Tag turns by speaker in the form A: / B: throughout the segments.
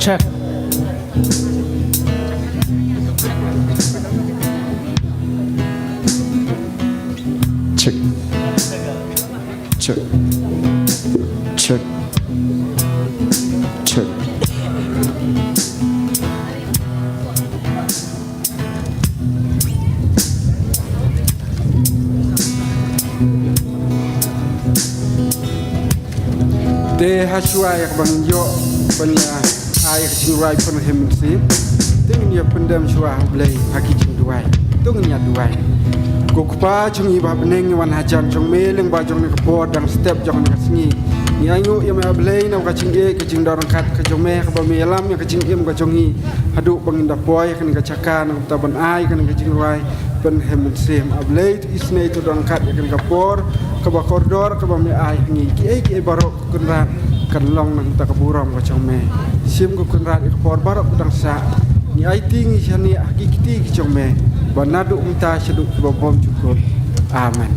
A: Check.
B: Te hasua yak bang yo penya ai jirai pen hemsi ting ya pendam shua blai haki jing duai tung nya duai kokpa chung iba beneng wan hajan chung meleng ba jong ne ko dang step jong ne singi ni ayu ya me blai na ka jing e ka jing dorang kat ka jong me ka ba me lam ya ka jing em ka jong hi hadu banginda poi kan ka chaka na ta ban ai kan ka jing duai pen hemsi ablai isne to dorang kat ya kan ka por ka ba koridor ka ba me ai ngi ki barok kunran kan long nang ta kaburam ka chome sim ko kunran ka por barok dang sa ni ai ting shani hakikiti ki chome banadu umta shadu ba bom cukup amen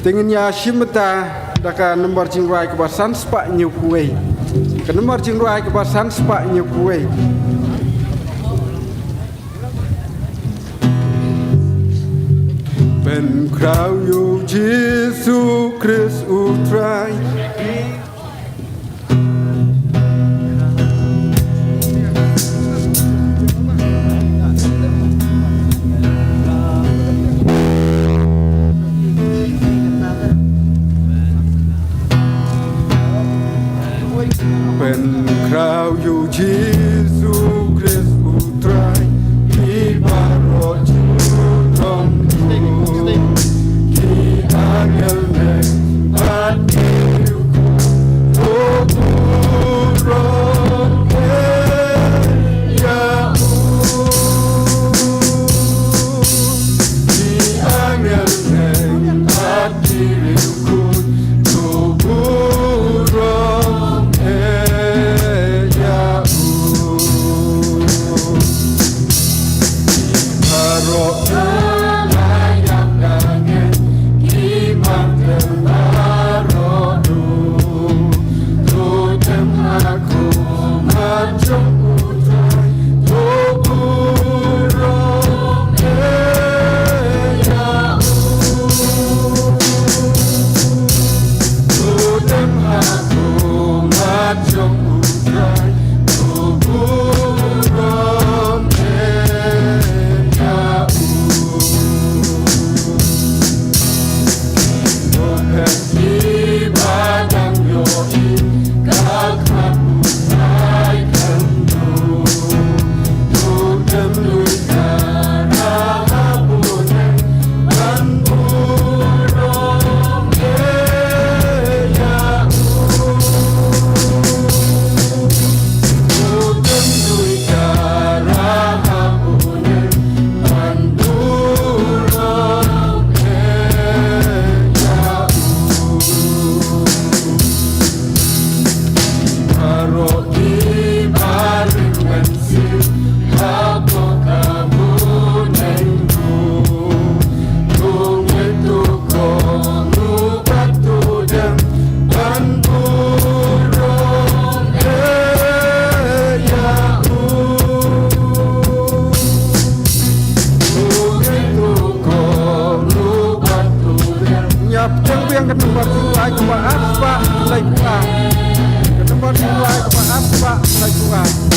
B: Tengin ya shimta daka nomor jingwai ke basan spa nyu kuei ke nomor jingwai ke basan spa nyu kuei Ben krau yo Jesu Christ utrai Ben krau yo Jesu Christ utrai di barot jurong ki angel ne nomor jiwai ke apa mulai kurang ke nomor jiwai ke apa mulai kurang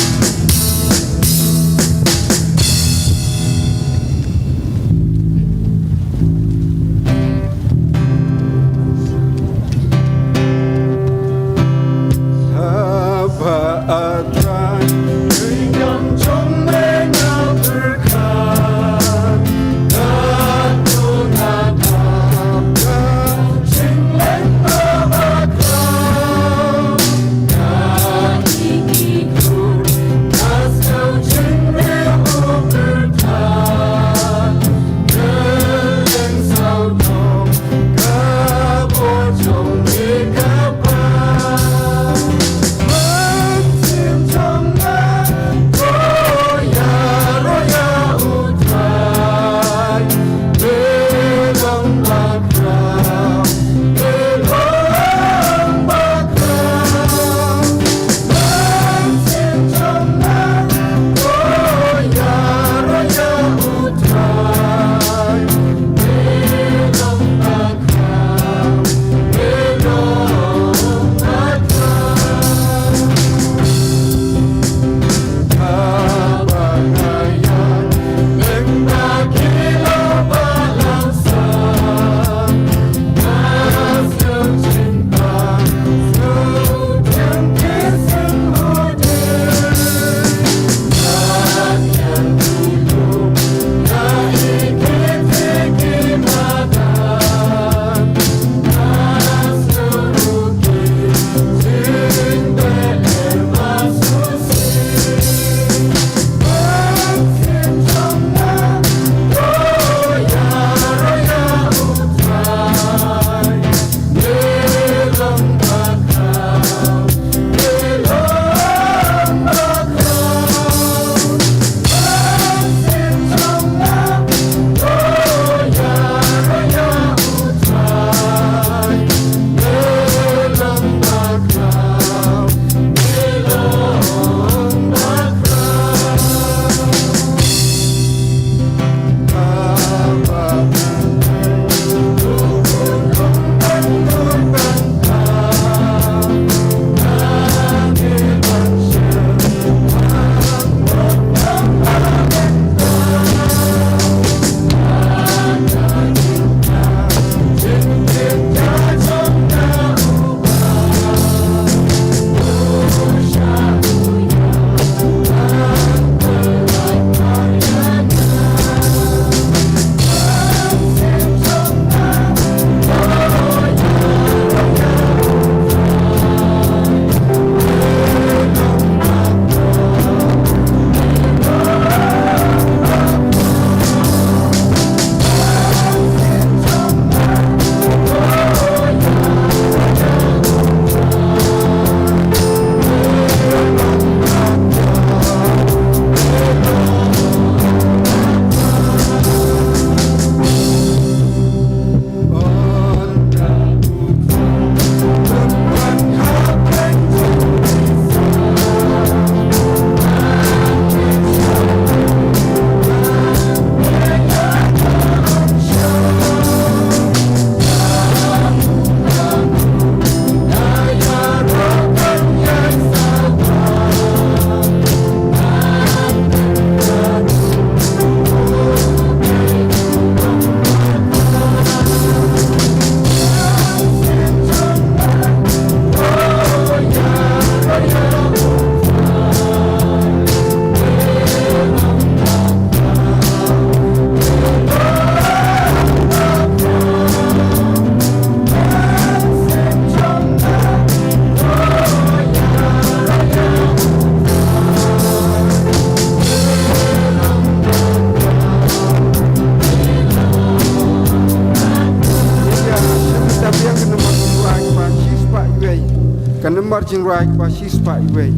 B: marching right by his way.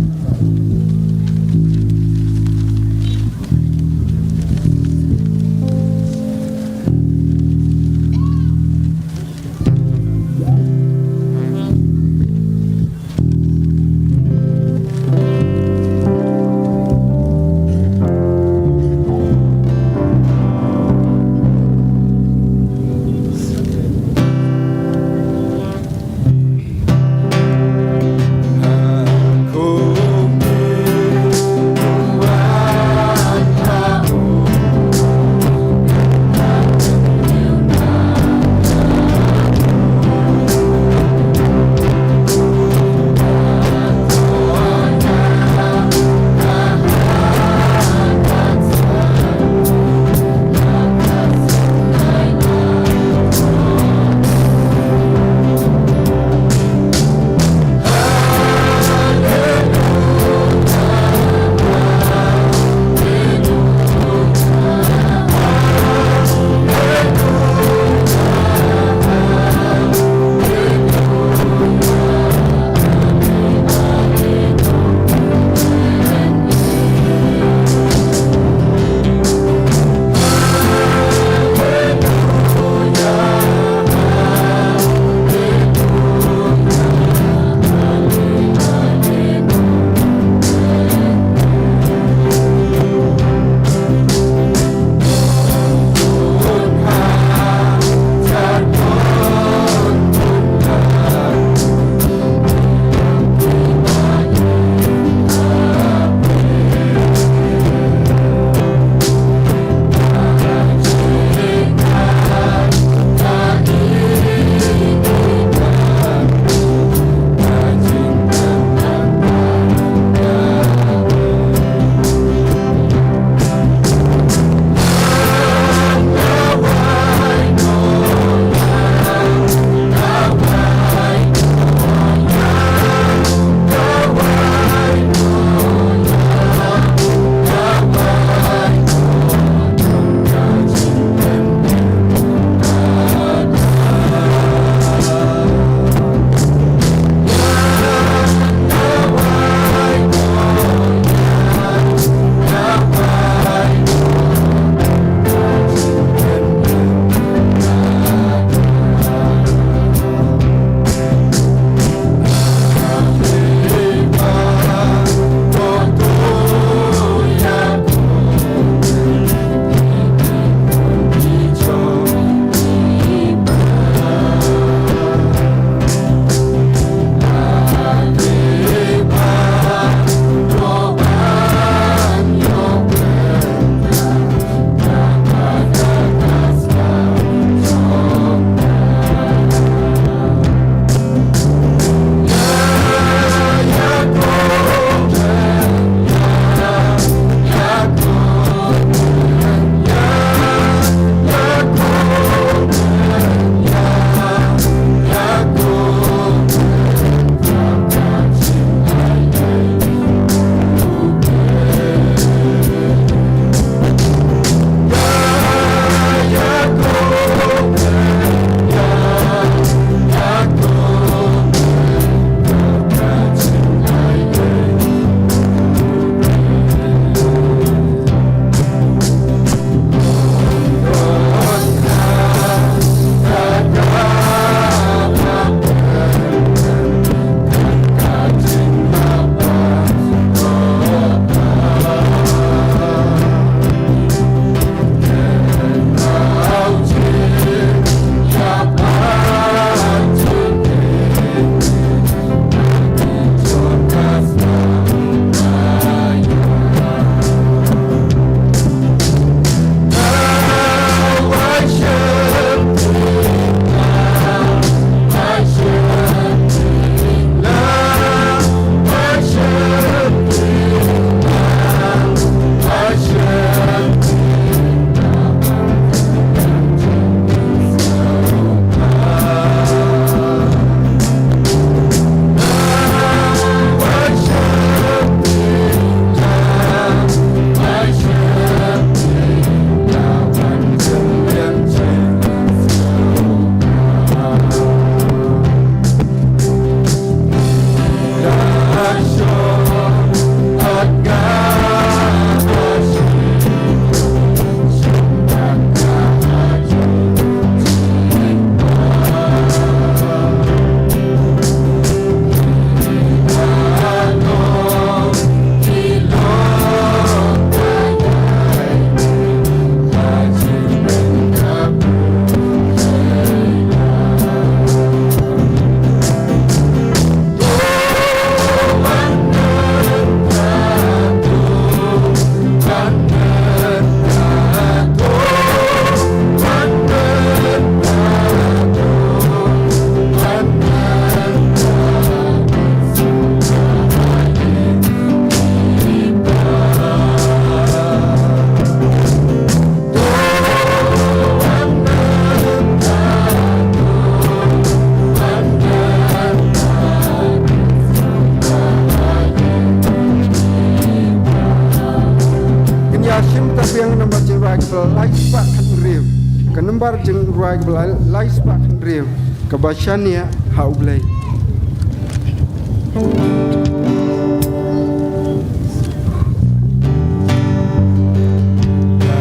B: jeng ruai belai lai spak hendriu kebasyania hau belai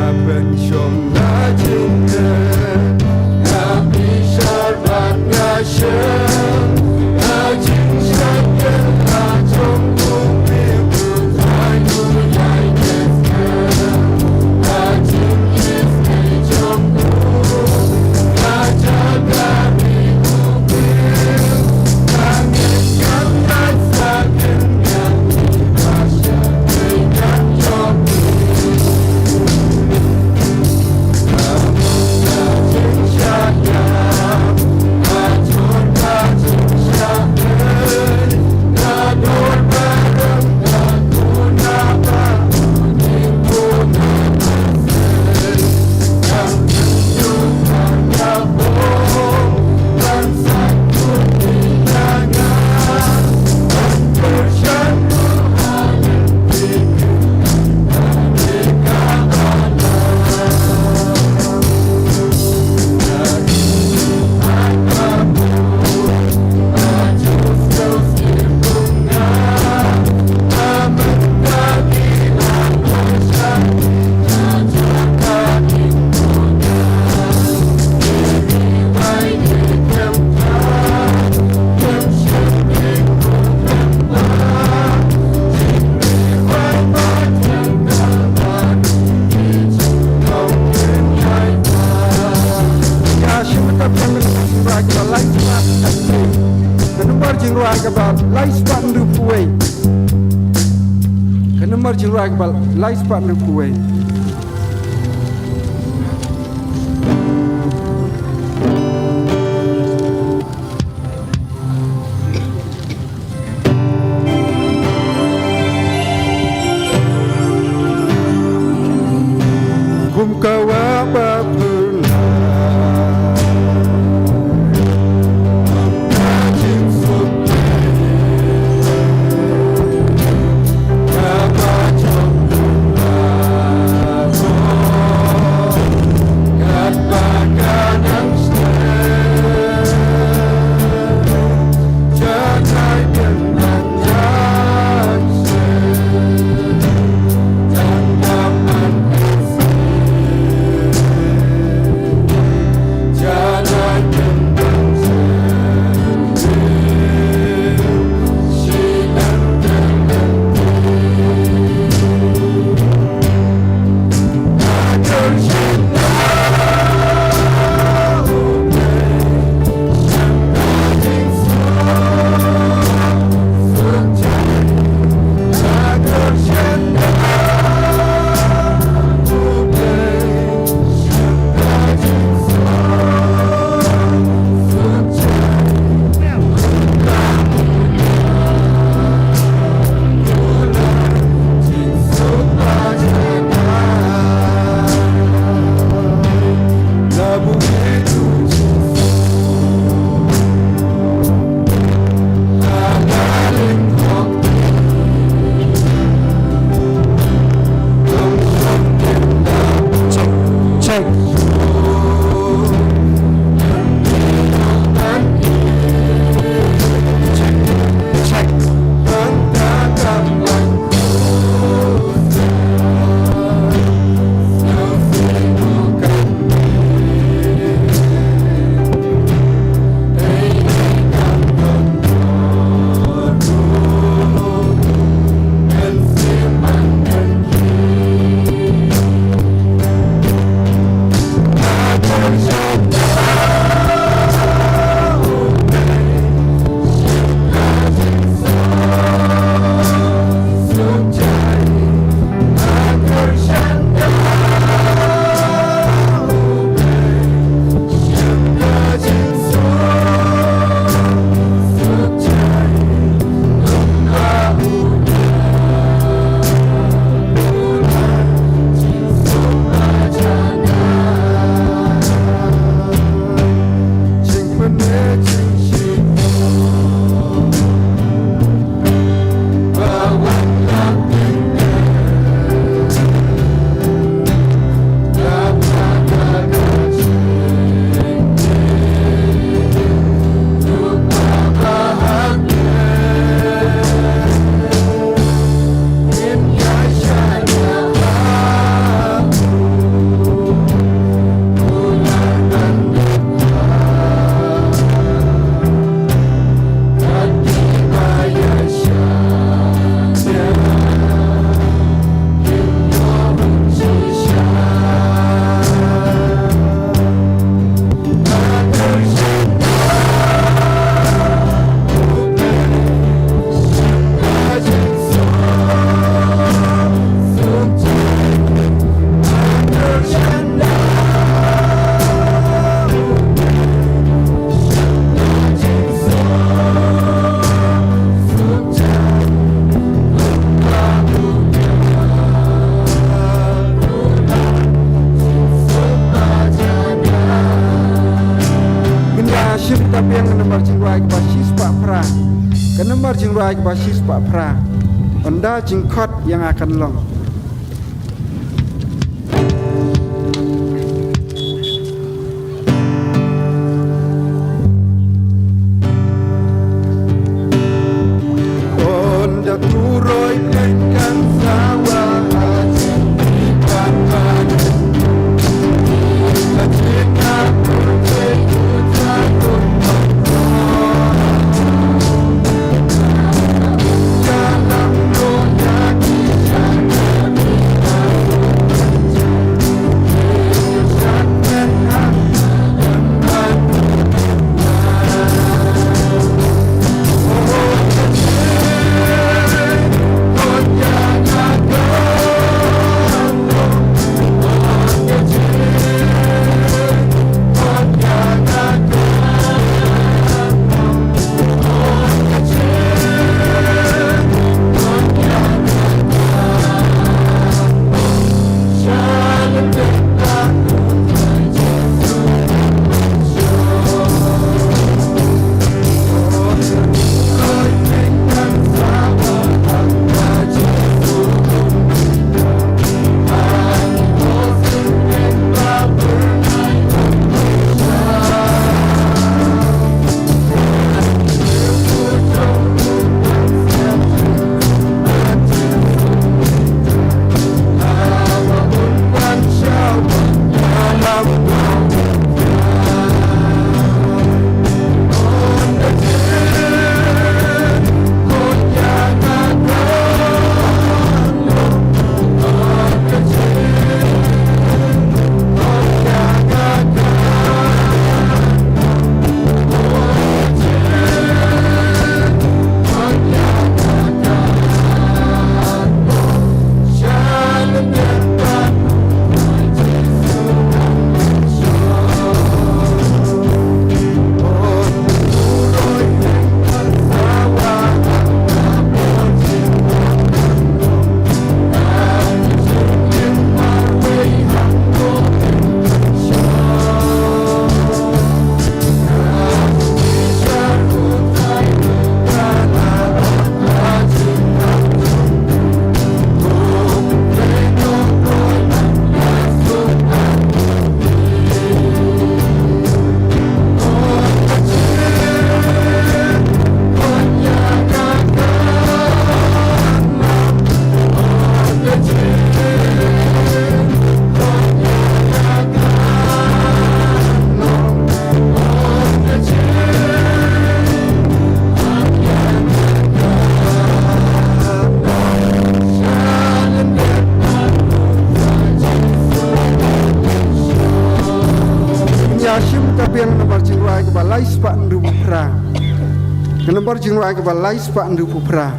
B: Aben syom na jengke Nabi syarbat ngasyem Najing syakir Ajong kumil Kutai kunyai keske Najing iske jomku Najaga mi kumil Nangis yang rasakan Yang dibasya Dengan jomku Lai spat nu kuwe kum kawa bapuna tapi yang nomor jingwai ke basis pak pra. Ke nomor jingwai ke basis pak pra. Anda jingkot yang akan long. Onda turoi dengan sawah hasil ikan panas. tapi yang nomor jingwai ke balai sepak ndu pupra. Nomor jingwai ke balai sepak ndu pupra.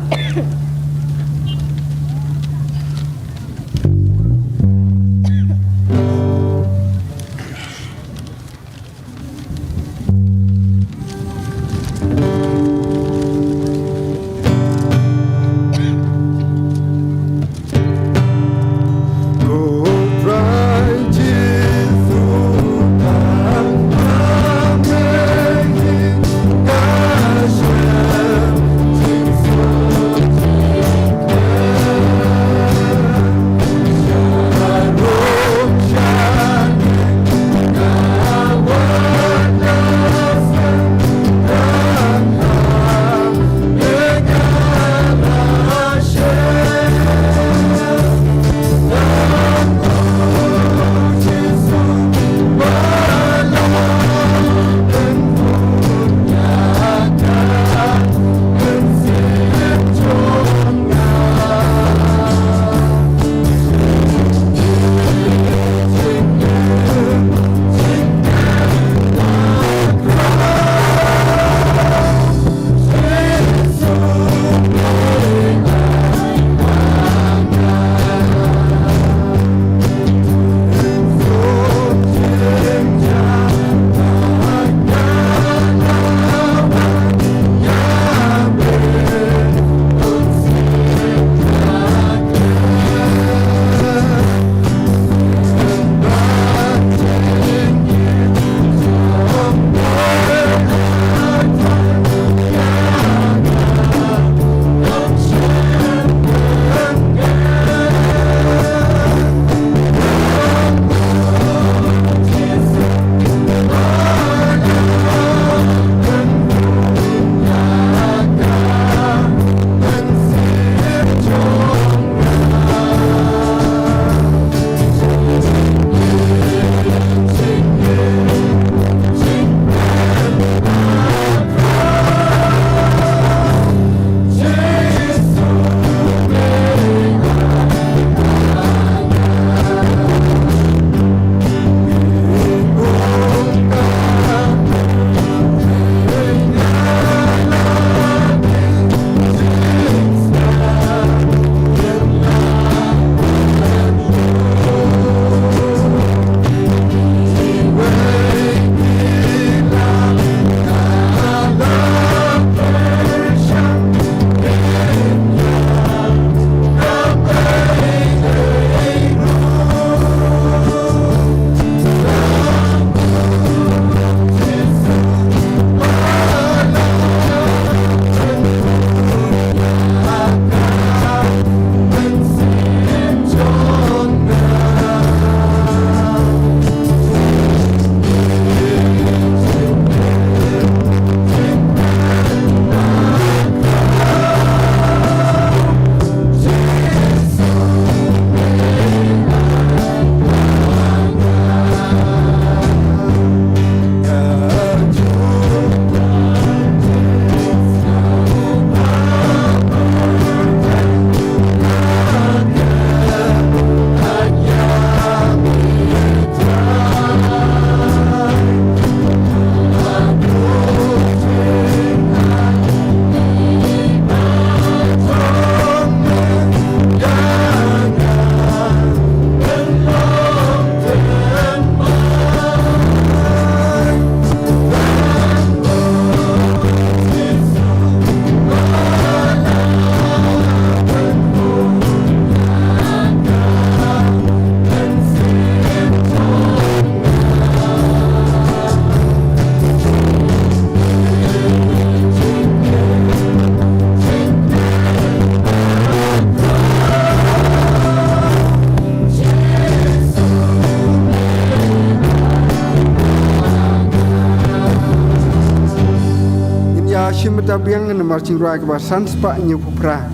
B: shimata biang na marching ruai ka ba sanspa nyu pupra.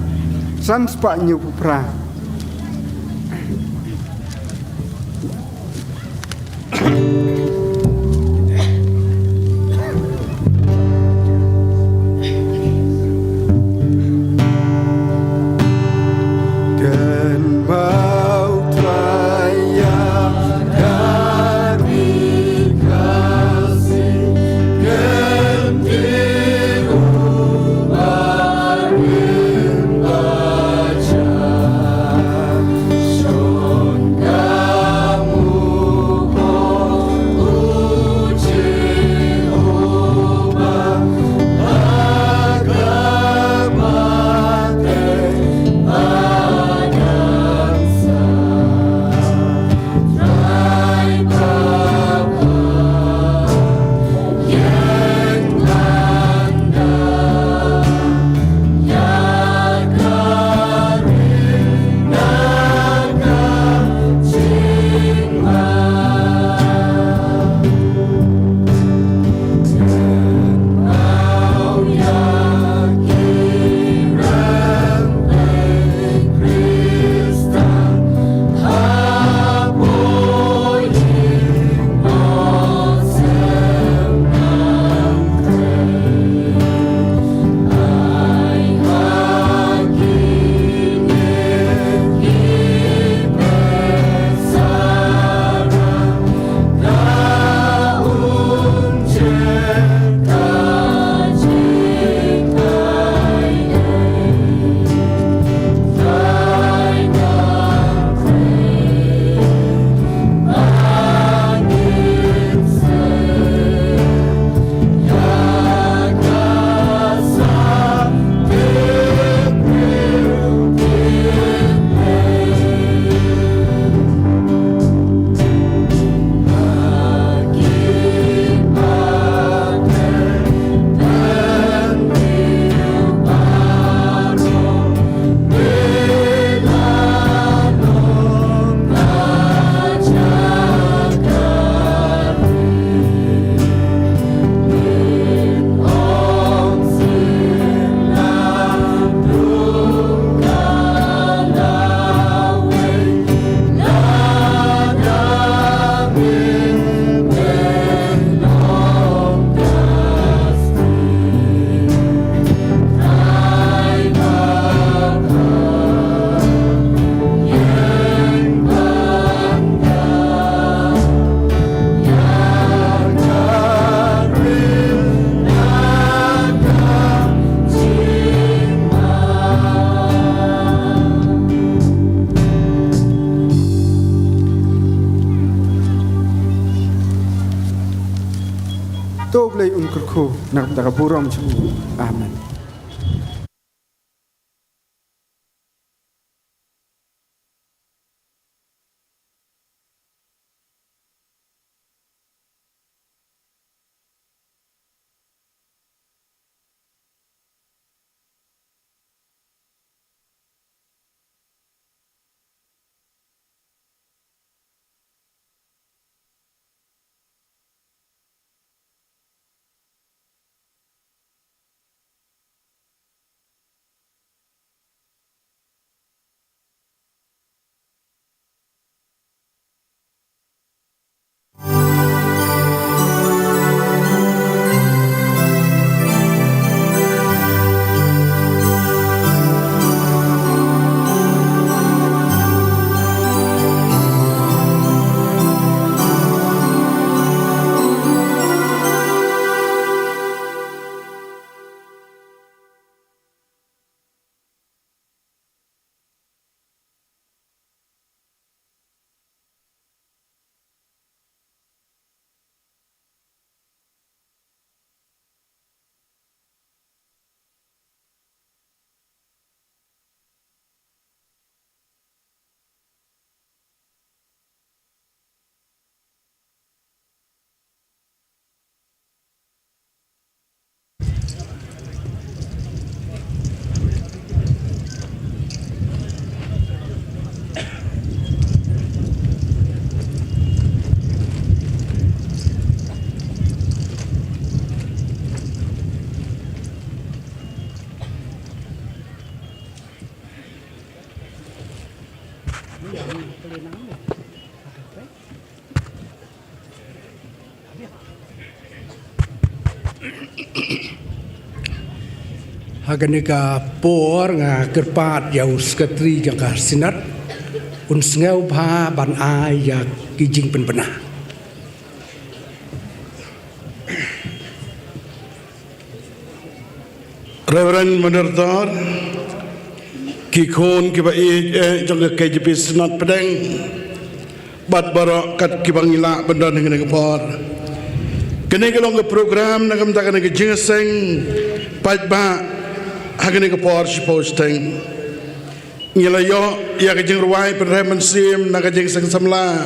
B: Sanspa nyu pupra. Toblay unkurku nak dakaburam chu. Amen.
A: Haganeka por nga kerpat yau sekretari jangka sinat unsngau bha ban ai ya kijing penbena.
C: Reverend Modertor Kikon kiba jangka KJP Senat Pedang bat barok kat kibang ila benda dengan kepor. Kene kelong ke program nagam tak kene ke jingseng pat ba hagen ke por posting ngelayo ya ke jing ruai penremen sim naga jingseng samla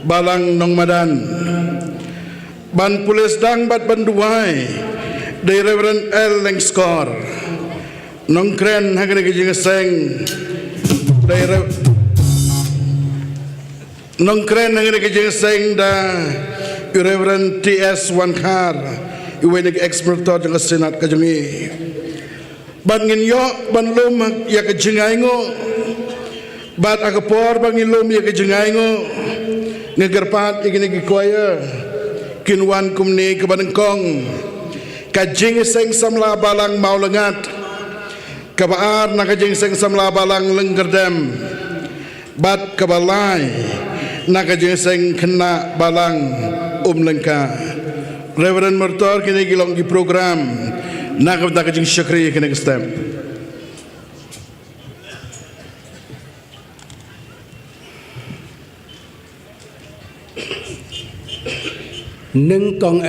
C: balang nong madan ban pulis dang bat banduai dari Reverend L Lengskor nong kren hagen ke jingseng dari nong kren hagen ke jingseng da Reverend T.S. Wankar iwenig ekspertor jang senat kajongi ban ngin yo ban lum ya ke jengai ngo bat akapor ban ngin lum ya ke jengai ngo ngegerpat igini koya kinwan kumni ke banengkong kajing seng samla balang mau lengat kabaar na kajing seng samla balang lenggerdem bat kabalai na kajing seng kena balang lengka Reverend Mertor kini gilong di program nak kita kajing syakri kini kestem
A: neng kong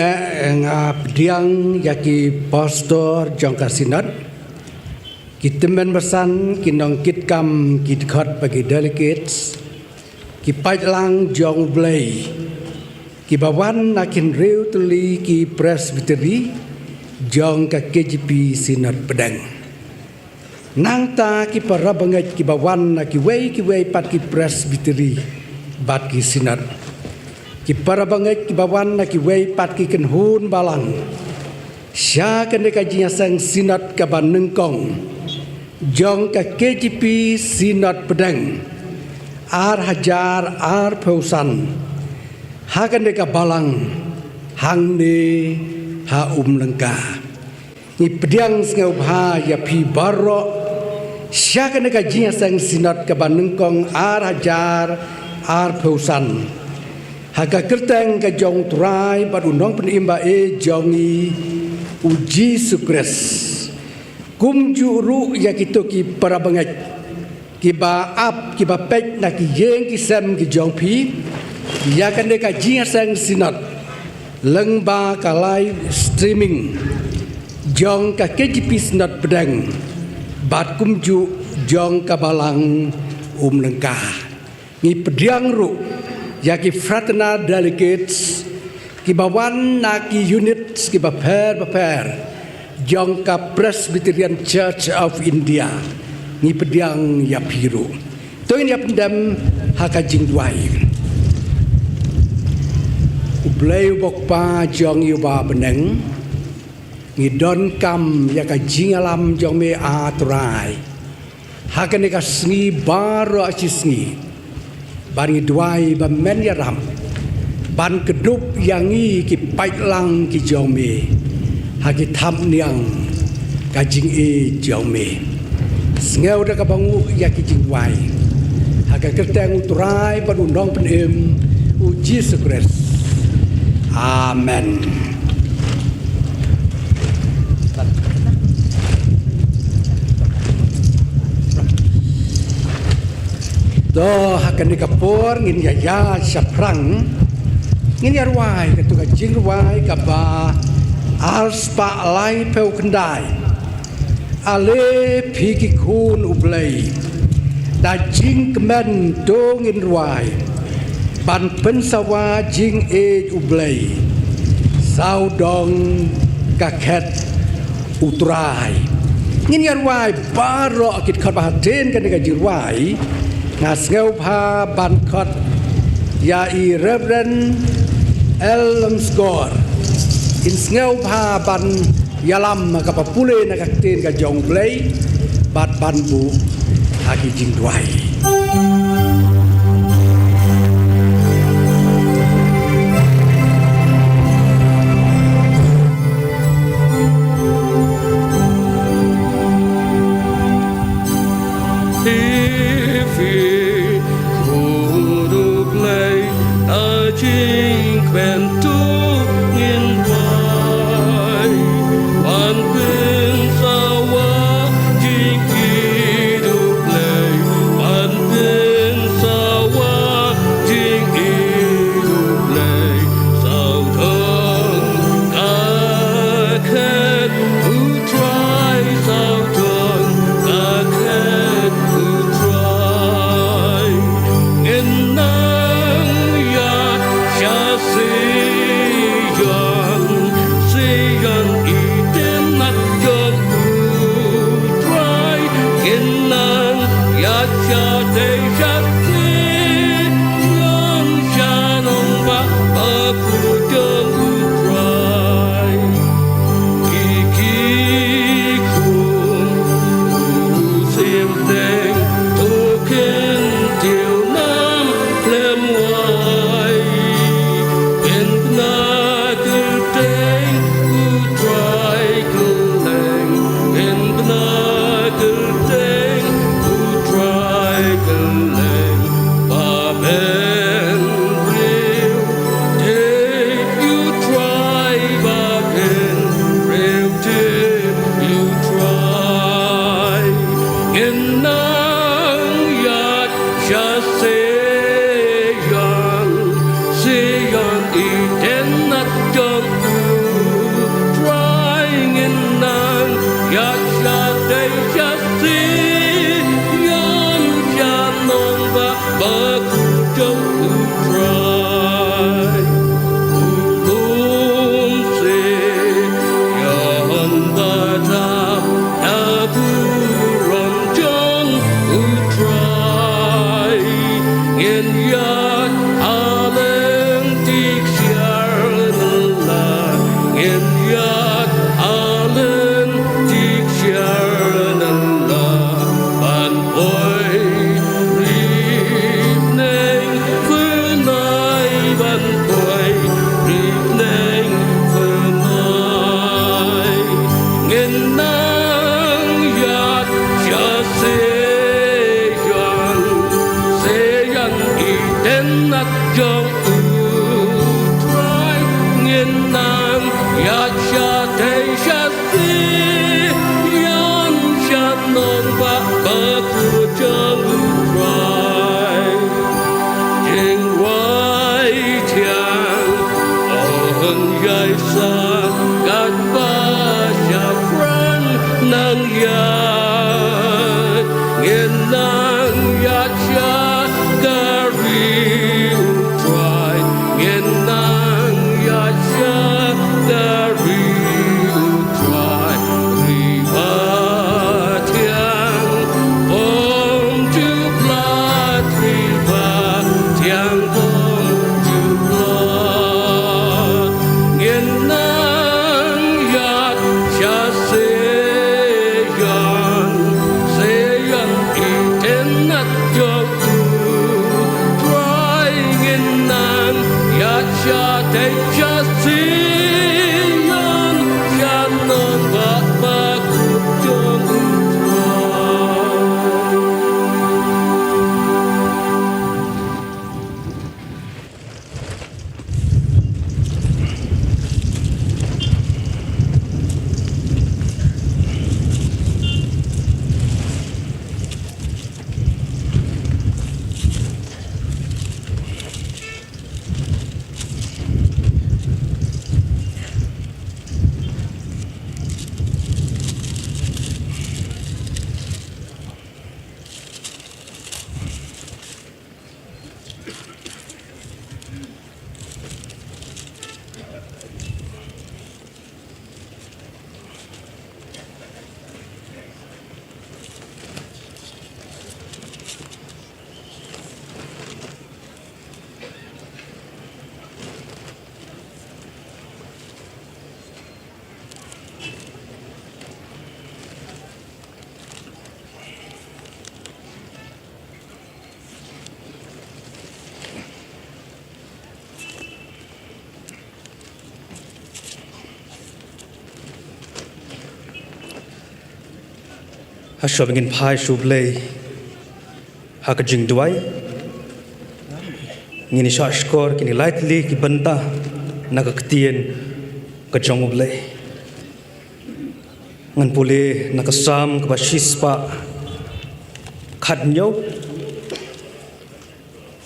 A: ngap diang yaki pastor jangka sinat kita menbesan kinong kitkam kitkat bagi delegates kipai lang jong blay kibawan nakin reu tuli ki presbytery jong ka KJP Senat Pedang nang ta ki para banget kibawan na ki wei pat ki presbytery bat ki sinat ki para banget kibawan na ki wei pat ki kenhun balang sya kan ka jinya sang sinat ka banengkong jong ka KJP Senat Pedang ar hajar ar pausan hagan deka balang hang ne ha lengka ni pediang ngau bha ya pi baro syakan deka jinya sang sinat ka banengkong ar hajar ar pausan haga kerteng ka jong turai badundong penimba jongi uji sukres kum juru ya kitu ki para bangat ki ba ap ki ba pek na ki yeng ki sem ki jong pi ya kan deka jinga sang sinat lengba ka live streaming jong ka KJP Senat Pedang bat kumju jong ka balang lengka ni pediang ru ya ki fraternal delegates ki bawan na ki units ki baper jong ka Presbyterian Church of India ni pediang ya piru to ini ya pendam hakajing duai Ublay bokpa jong yuba beneng ngidon kam ya ka jingalam jong me atrai hakane ka sngi baro acisngi bari duai ba men yaram ban kedup yangi ki paitlang ki jong me haki tham niang ka jing jong me sngew da ka bangu ya ki jing wai haka kerteng utrai padundong penem uji sukres Amen. Do hakan di kapur ngin ya saprang ngin yarwai ketu ka jingwai ka ba alspa lai peu kendai ale phiki kun ublai da jing kemen do ngin ruai ban pensawa jing ublay sau dong kaket utrai ngin yarwai baro akit khat bahaten kan ka jirwai ngas ngau pha ban khat ya i Reverend L Lengskor in ngau pha ban yalam ka papule na kakten ka jong blay bat ban bu aki jing duai
D: Hasya ingin pai sublay hakajing duai ngini syashkor kini lightly ki banta nagaktian kajong ublay ngan puli nakasam kabashispa khatnyo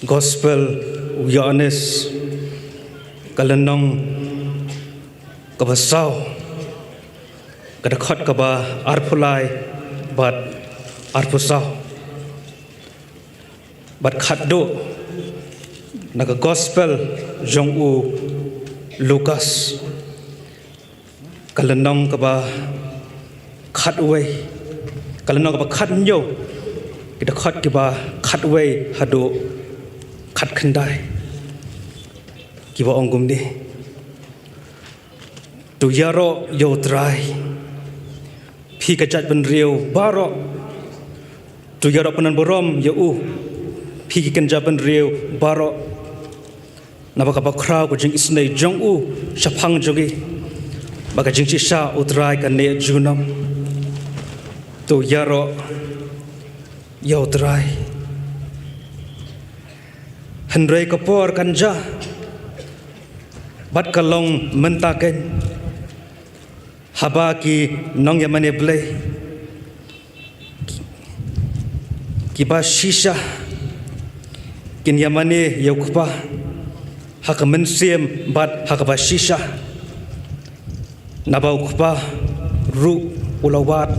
D: gospel uyanes kalanong kabasau kadakhat kaba arpulai bat arpusau bat khatdo naga gospel jong u Lukas kalanong kaba khatway kalanong kaba khatnyo kita khat kiba khatway hado khat khandai kiba ongum ni tu yaro yo trai phi kajat ben riu baro tu yaro penan borom yo u phi kan jaban riu baro naba ka bakra ko jing isnei jong u shaphang jogi baka jing chi sha utrai kan ne junam tu yaro yo trai handrei kapor kanja bat kalong mentaken habaki nong yamane blay kiba shisha kin yamane yokpa hakamen siem bat hakaba shisha naba ukpa ru ulawat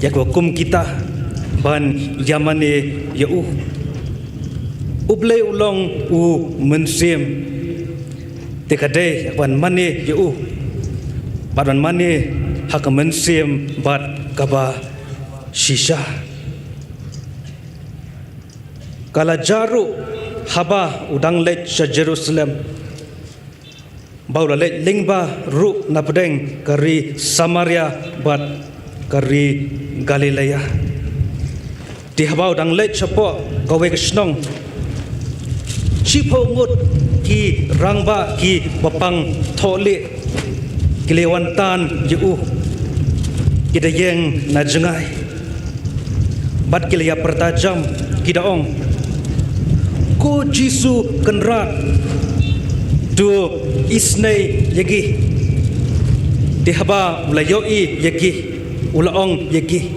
D: yakwa kum kita ban yamane yau ublay ulong u mensiem tekade ban mane yau badan mane hakamen siem bat kaba shisha kala jaru haba udang let sa Jerusalem baula let lingba ru napdeng kari Samaria bat kari Galilea di haba udang let chapo gawe kesnong chipo ngut ki rangba ki bapang thole kilewantan yu kita yang najengai bat kilaya pertajam kita ong ko jisu kenrat do isnei yagi dihaba ulayoi yagi ulaong yagi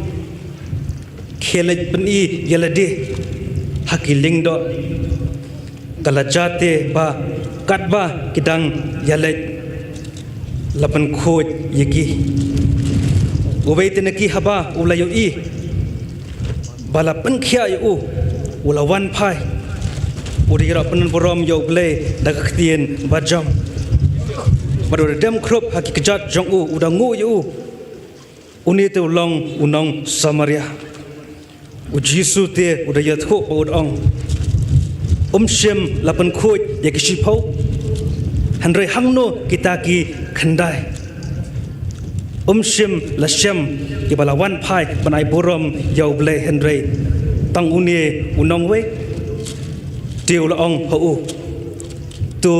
D: khelet peni yalade hakiling do kalajate ba katba kidang yalet lapan khoj yaki ubay tinaki haba ulayo i bala pankhya yu ulawan phai udira panan borom yo ble dagaktien bajam bador dem krop haki kejat jong u udangu yu uni te ulong unong Samaria ujisu te udaya tho udong shem lapan khoj yaki shipau handrei hangno kita ki khandai shem la shem ki balawan phai banai borom yau ble handrei tang unie unong we tiu la ong ho tu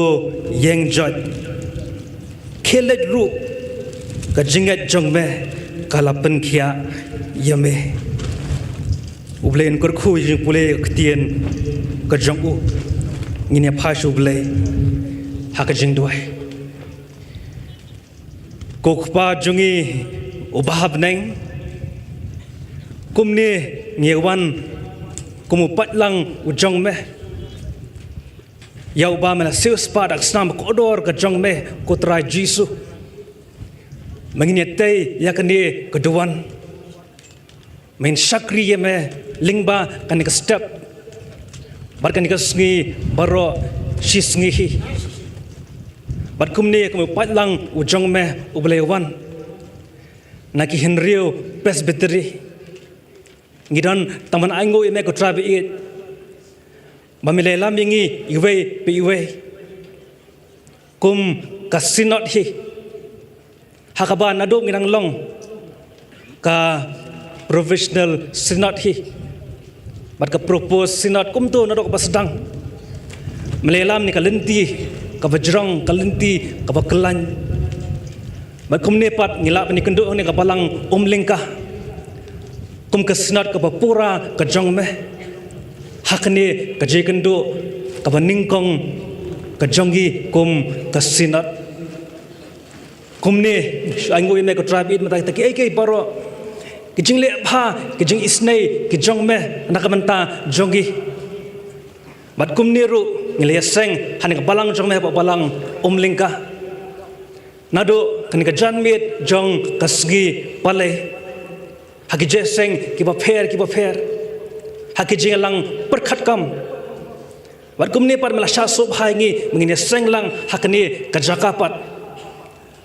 D: yeng jot khelet ru ka jinget jong me kalapan khia yame ublen kor khu jing pule ktien ka jong u ngine phashu ble hakajing duai kokpa jungi ubahab neng kumni ngewan kumupat lang ujong me yau ba mena sius padak snam kodor ka jong me kotrai jisu menginete yakani keduan main sakri me lingba kan ka step barkan ka sngi baro shisngi bat kumni kum patlang ujong me ublewan naki henrio presbytery ngidan taman aingo me ko trabe it mamile lamingi iwe pe iwe kum kasinot hi hakaba nado nginang long ka professional sinot hi bat ka propose sinot kum to nado ka sedang melelam ni kalenti ka bajrang kalenti ka baklan bat kum ne pat ngila ni kendo ni ka palang umlingka kum kesinat ka pura ka jong me hakne ka je kendo ka ningkong ka jongi kum kesinat kum ne aingo me ko trabit mata ta ki baro ki jing le pha ki jing isnei ki jong me nakamanta jongi bat kum ne ru ngile seng han ka balang jong me pa balang lingka nado kan ka janmit jong kasgi pale haki jeseng ki ba pher haki jingalang perkhat kam wat kumni par mela shasob haingi mengin seng lang hakni ka jakapat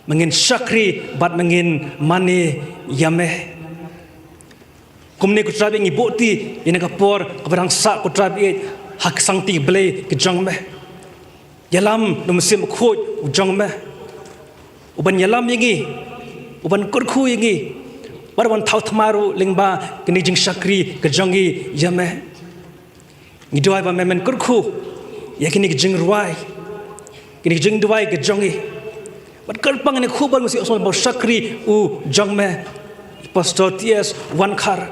D: mengin syakri bat mengin mane yame kumni ku trabi ngi boti ina ka por ka barang sa ku trabi hak sangti ble ki jong me yalam no musim khoj jong me uban yalam yingi uban kurkhu yingi barwan thau thamaru lingba kini jing syakri ke jongi yame ngidoi ba memen kurkhu yakini ke jing ruai kini jing duai ke jongi bat kalpang ne khubal musi osol ba syakri u jongme pastor ts wan khar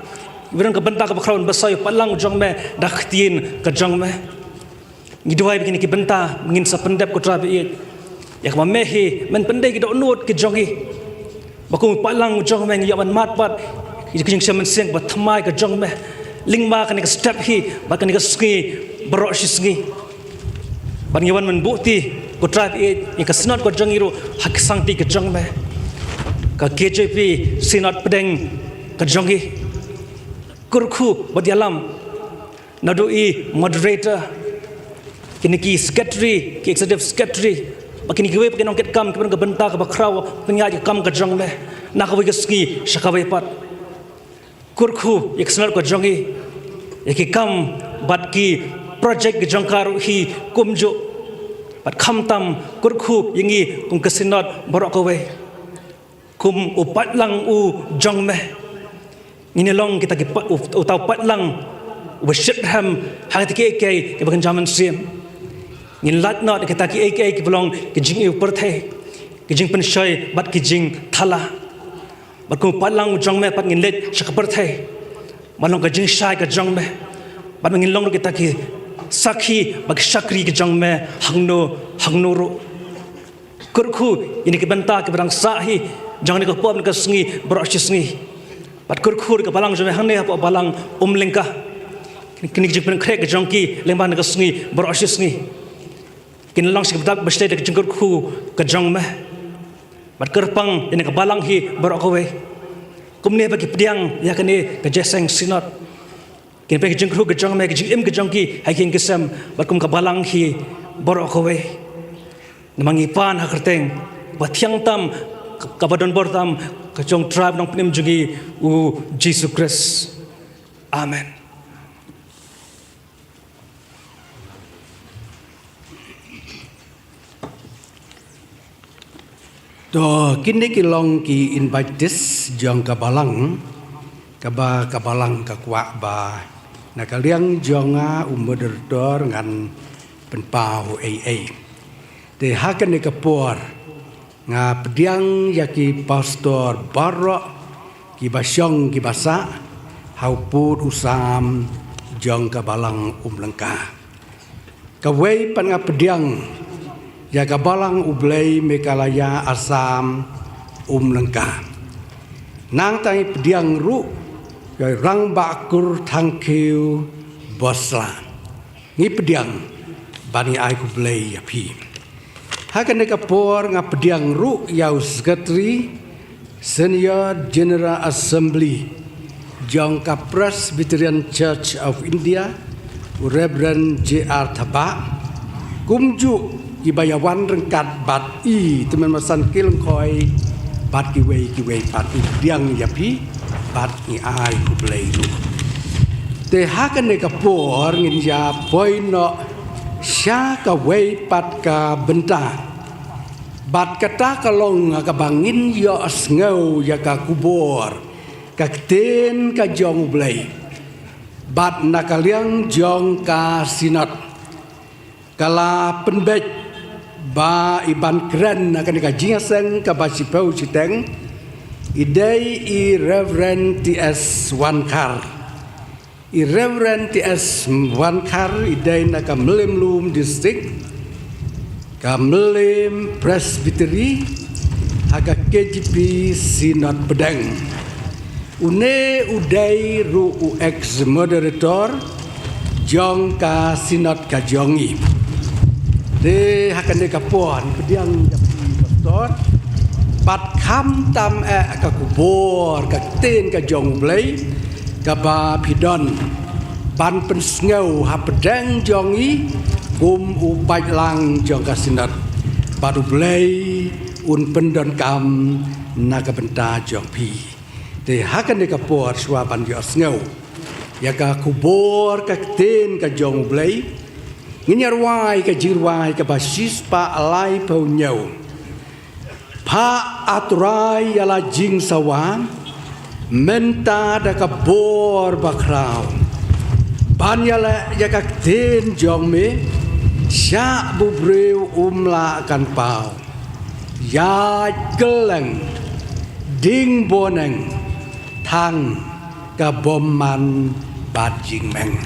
D: wirang ka benta ka bakraun basay palang jongme daktin ke jongme ngidoi kini ke benta ngin sa pendep ko trabi yak mamehi men pendai kita unut ke jongi bakung palang jong meng yaman matpat kijing semen seng bat thamai ke jong me lingma kan ke step hi bakan ke ski bro shisgi ban yawan men bukti ko drive e ke snot ko jongi ro hak sangti ke jong me ka KJP sinot pedeng ke jongi kurku bat yalam nadui moderator kini ki secretary ki executive secretary bakini giwe pakin ongket kam kibran ka benta ka bakraw penyaji kam ka jong me na ka wigaski shakawe pat kurkhu eksnal ko jongi yaki kam bat ki project ki jongkaru hi kumjo bat kham tam kurkhu yingi kum kasinot borok kowe kum upat lang u jong me nginelong kita ki utau pat lang washitham hangati ke bakan jaman sim ngin lat not kita ki ki belong ki jing u perthe ki jing pensoi bat ki jing thala bat ko palang jong me pat ngin let shak perthe malong ka jing shai ka jong me bat ngin long kita ki sakhi bak shakri ki jong me hangno ro kurkhu ini ki benta ki berang sahi jang ni ka pom ka sngi bro shisngi bat kurkhu ka balang jong me hangne pa balang lingka kini jing pen krek jong ki lemban ka sngi bro shisngi kin lang sikap bestai dek jengkur khu ke jong meh bat kerpang ini ke balang hi barok kowe kumne bagi pediang ya kene ke jeseng sinot kin bagi jengkur ke jong meh ke jing ke jong ki hai kin kesem bat kum ke balang hi barok kowe namangi pan hakerteng bat yang tam ka badon bortam ke jong tribe nong pnim jugi u Jesus Christ amen.
A: To kini kilong ki invite this jong kabalang ka ba nakaliang jonga umoderdor ngan penpau te hakan ni kapor nga pediang yaki pastor barok ki basyong ki basa hauput usam jong kabalang lengka kawai pan nga pediang ya kabalang ublay mekalaya asam lengka nang tangi pediang ru ya rang bakur tangkiu bosla ngi pediang bani ai kublay yapi hakan ne kapor nga pediang ru ya secretary senior general assembly jong ka Presbyterian Church of India Reverend J.R. Thaba kumju ibayawan rengkat bat i teman masan kilong koi bat kiwei bat i diang yapi bat i ai kublai ru te hakan ne kapor ngin ya poino sya ka wei pat ka benta bat kata kalong ka bangin yo asngau ya ka kubor ka ten ka jong blai bat nakaliang jong ka sinat kala penbet ba iban keren akan dikajing seng ka basipau siteng Idai I Reverend T.S. Wankar. I Reverend T.S. Wankar idai na Kamlim Lum District, Kamlim Presbytery, haga KGP Sinod Pedang. Une udai ru ex moderator jong ka Sinod ka jongi. De hakan de kapon pediang japi pastor. Pat kham tam ka kubor ka ten ka jong blai ka ba pidon ban pen sneu ha pedang jongi kum upai lang jong ka Sinod baru blai un pendon kam na ka benta jong pi te hakan de kapor swa ban yo sneu ya ka kubor ka ten ka jong blai nginyar wai ka jirwai ka basis pa alai pau nyau pa aturai yala jing sawang menta da ka bor bakrau ban yala ya ka ten jong me sya bubreu umla kan pau ya keleng ding boneng thang ka bom man bad jing meng.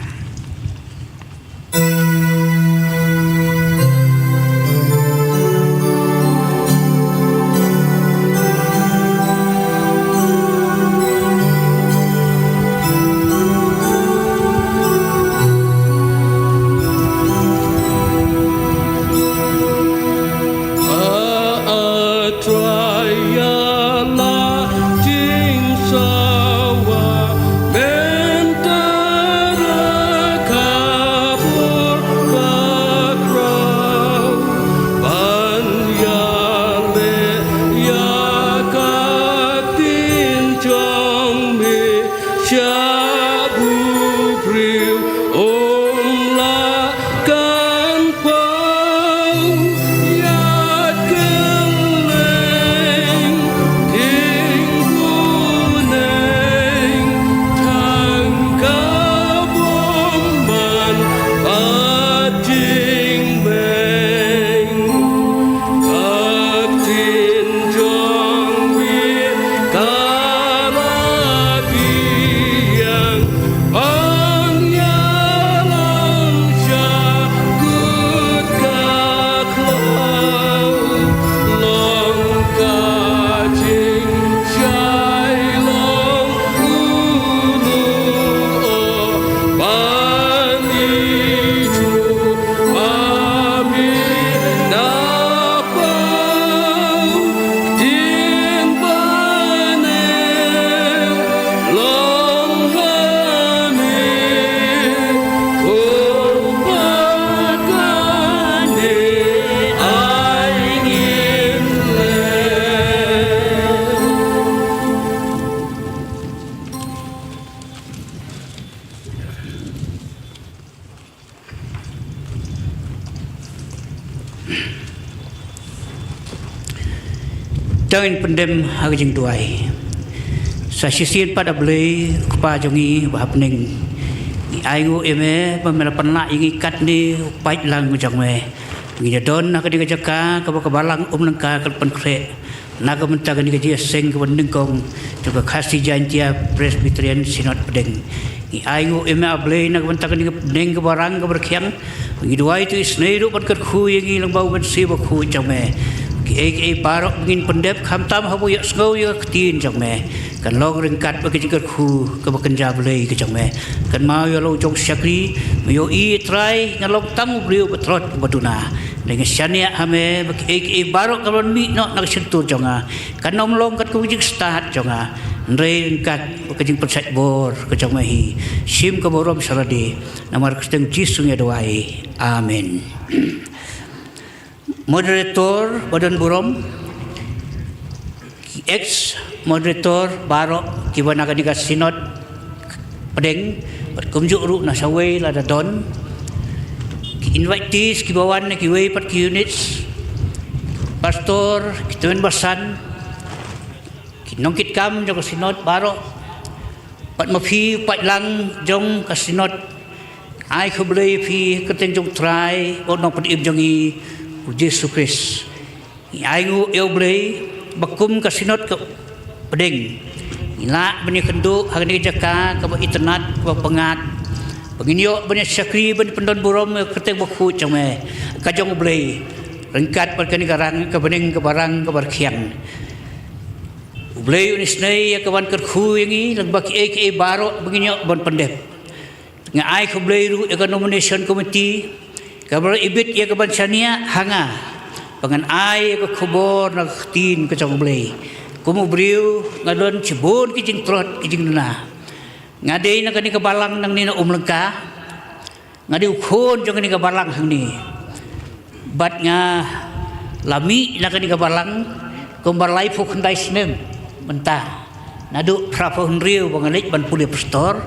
E: Jangan pendem hari jeng tuai. Sasisin pada beli kepa jongi bahapning. Ayu eme pemela penak ingi kat ni pait lang jang me. Ngi don nak di jaka ke balang nangka ke penkre. Naga mentag ni ke seng ke pendengkong juga kasih jantia Presbyterian Sinod Pedeng. Ayu eme ablei naga mentag ni ke pendeng ke barang ke berkiang. Ngi dua itu isneiru pat kerku yang ilang bau bersih bakhu jang me. Parok ingin pendep kamtam habu yak sengau yak ketin jang me kan long ringkat bagi jengker khu ke bekenja belai ke jang me kan mau ya lo jong syakri yo I try ngalong tamu beliau betrot baduna dengan syania hame bagi barok kalon mi no nak sentur jonga kan nom long kat ku jing start jonga ndrei ringkat bagi jeng persat bor ke jang hi sim ke borom sarade namar kesteng jisunya doai amin. Moderator Badan Burom, ex moderator Barok Kibana Kanika Sinod Pedeng, berkumjuk ru nasaway lada don, invitees kibawan kiway pat units, pastor kituan basan, kinongkit kam jong Sinod Barok, pat mafi pat lang jong Sinod, ay kublay fi keteng jong try, o nong patib jongi Jesus Christ. Ayu eu blei bakum ka Sinod ka peding ila bani kenduk hari jaka ke internet ke pengat penginyo bani syakri bani pendon burom keteng buku came kajong blei rengkat perkani garang ke bening ke barang ke barkiang blei unisnai ke wan kerkhu yangi legbak ek barok penginyo bon pendep ngai ke blei ru ke nomination committee ke bar ibit ya ke bansania hanga pangan ai ke kubor na tin ke jong blei kumu beriu ngadon cibun kijing trot kijing na ngadei na kani kabalang nang nina lengka ngadi ukhon jong kani kabalang hang ni bat nga lami na kani kabalang kumbar lai fu khandai snem mentah nadu prapo henriu bangalik ban puli pastor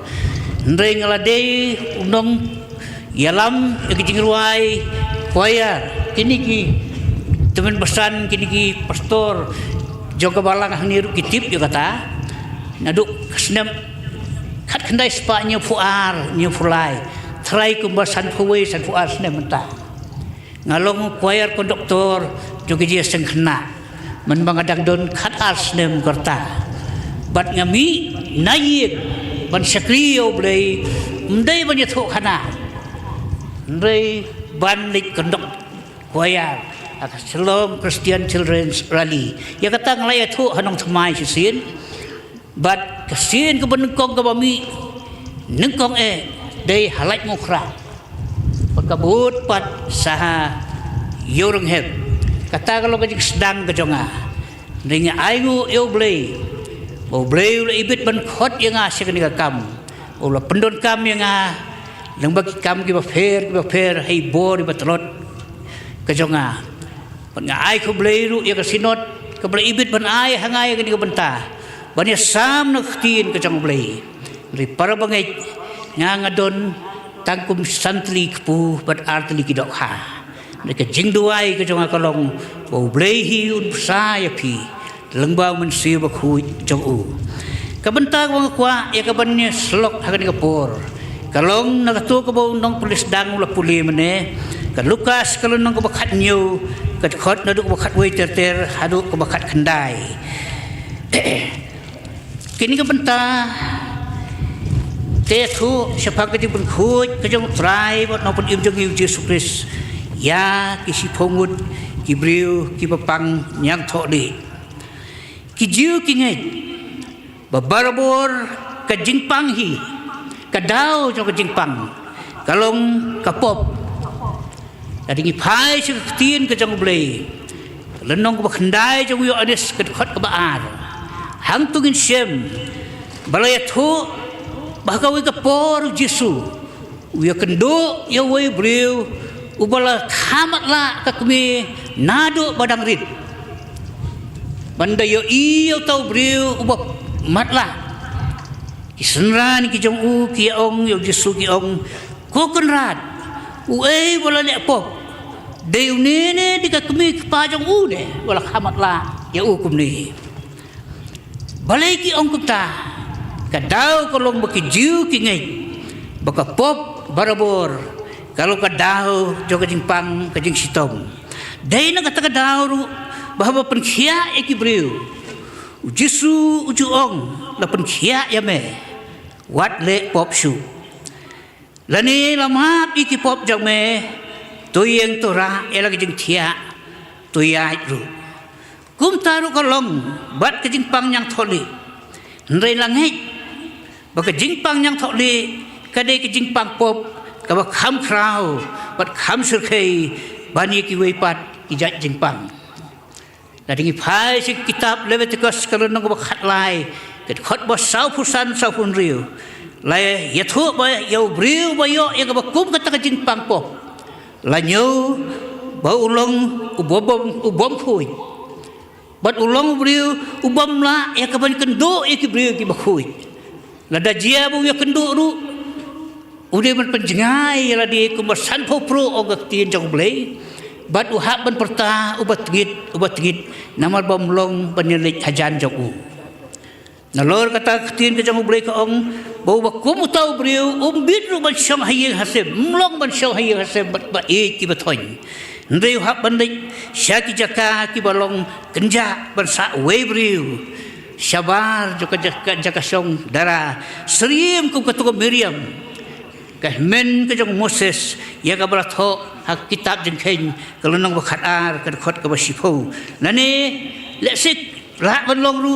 E: ndrei ngaladei unong yalam kijing ruai koya kini ki teman pesan kini ki pastor Joko balang hang niru kitip yo kata naduk senam kat kendai spa nya fuar nya fulai try kumbasan fuwe san fuar senam mentah ngalong choir konduktor jogi dia seng kena men bangadang don kat as nem kerta bat ngami nayik ban sakriyo blei mdai ban yatho khana ndai ban lik konduk choir Shalom Christian Children's Rally. Ya kata ngelaya tu hanong semai sisin. But kesin ke benengkong ke bami nengkong day halait mukra. Pagkabut pat saha yorong heb. Kata kalau kajik sedang ke jonga. Dengan ayu eu blei. Bau blei ula ibit ban khot yang asy ke kam. Ula pendon kam yang nang bagi kam ki ba fair hey bor di batrot ke jonga. Ban ai ko bleiru ya ka sinot ka blei ibit ban ai hangai ka ni ka benta ban ya sam na khtin ka jang blei ri para bangai nga ngadon tangkum santli kpu bat artli ki dok ha ni ka jing duai ka jang kalong bo blei hi un sa ya pi lengbau men si ba khu jong u ka benta ko kwa ya ka ban ni slok ha ka ni ka por kalong na ka tu ka bo nong pulis dang la puli mene ka Lukas kalau nong ka bakat nyu kat khot naduk bakat wei ter haduk ka bakat kendai kini ka benta te thu sepak ti pun khut ka jong trai bot no pun im jong Yesus Kristus ya ki si phongut ki briu ki papang nyang tho di ki jiu ki ngai babarabor ka jingpang hi ka dau jong ka jingpang kalong ka pop Jadi ngipai si ketin ke jang blei. Lenong ke bakhandai jang yo adis ke khot ke baar. Hang tungin sem. Balaya thu bahka we ke por Jesu. We kendo yo we breu ubala khamat la ka kemi nado badang rit. Banda yo iyo tau breu ubap matla. Kisenran ki jang u ki ong yo Jesu ki ong ko kenrat. Uei bola le pop. Deu nene dika kemi pajang ude wala khamat la ya ukum ni balai ki ong kupta kadau kolong baki jiu ki ngai baka pop barabor kalau kadau joga jingpang ka jing sitom dai na kata kadau ru bahwa penkhia eki breu Jesu uju ong la penkhia ya me wat le pop su lani lama iki pop jang me tuyeng tora ela kijing thia tuyai ru kum taru kolong bat kijing pang yang tholi ndrei langai ba kijing pang yang tholi kadai kijing pang pop ka ba kham krau bat kham surkhei bani ki wei pat ijat jing pang dadingi phai si kitab Leviticus kalon ngo ba khat lai ket khot ba sau phusan sau phun riu lai yathu ba yo briu ba yo ya ba kum ka ta kijing pang pop lanyo ba ulong ubom khui bat ulong briu ubom la ya ka ban kendo ya ki briu ki ba khui la da jia bu ya kendo ru ude man penjengai la di ku san pho pro o ga tin jong blei bat u ha ban perta ubat ngit namar bom long penyelik hajan jong u nalor kata tin ke jong blei ka ong bau ba kum tau briu bit ru ban syong hayeng hasem mlong ban syong hayeng hasem ba ki ba thon ndeu hab ban dik syaki jaka ki balong kenja ban sa we briu Syabar juga jaka song dara serim ku ketua Miriam kah men ke jong Moses ya ka beratho hak kitab jengkeng kalau nang bakar ke khot ke basipo nani lesik la banlong ru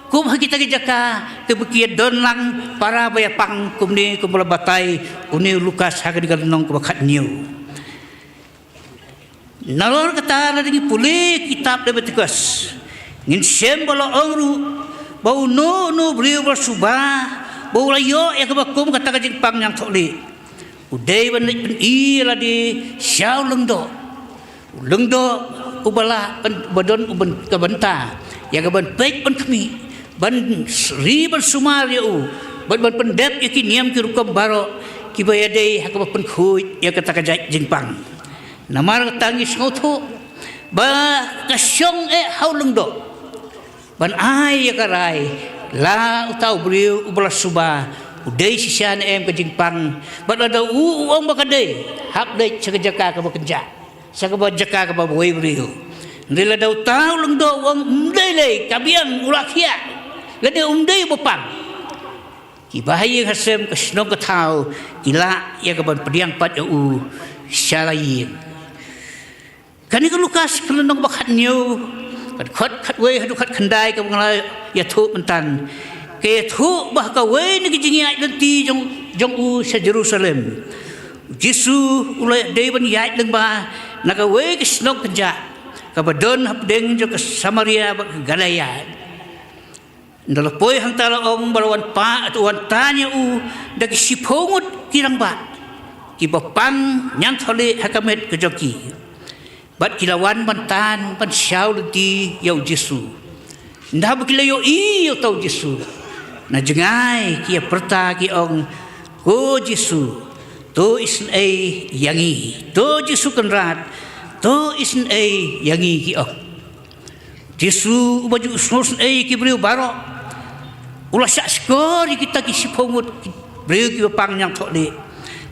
E: kum hak kita jaka ke bekiat don lang para baya pang kum ni kum batai uni Lukas hak di nong ke bakat new nalor kata lagi pulih kitab Leviticus ngin sem balo ongru bau no beliau bersubah bau layo ya kebakum kata kajing pang yang tholi udai ban i la di syau lengdo ubala badon uban kabanta ya kaban pek ban kami ban riban sumar ya ban pendep ya kiniam ki rukam baro ki bayadai hakaba pen khuy ya kata kajing pang namar tangis ngotho ba kasyong hau lengdo ban ai ya karai la utau beliau ubala suba udai sisian em ke jingpang ban ada uong bakadai hap dai sakajaka ka bakenja sakabajaka ka baboi beliau ndela dau tau lengdo uong umdai le kabiang ulakhia lade umdai bopang ki bahaya hasem ke snong ka tau ila ya ka ban pediang pat u syalayin kani ka Lukas kelendong bakat new khot we hadu khat khandai ka ngala ya thu mentan ke thu bah ka we ni jingi lenti jong u sa Jerusalem Jisu ulai dei ban yai leng ba na ka we ke snok kanja ka badon hap deng jo ke Samaria ba Galaya ndalapoi hang tala ong balawan pa at wan tanya u dagi sipongot kirang ba ki bapang nyang thole hakamet ke joki bat kilawan bantan ban syau di yau Jesu ndah bukila yo i yo tau Jesu na jengai kia perta ki ong ko Jesu to isn ai yangi to Jesu kenrat to isn ai yangi ki ong Jesu baju snos ai ki beliau baro ulah syak skor kita ki sipongut beliau ki pang yang thole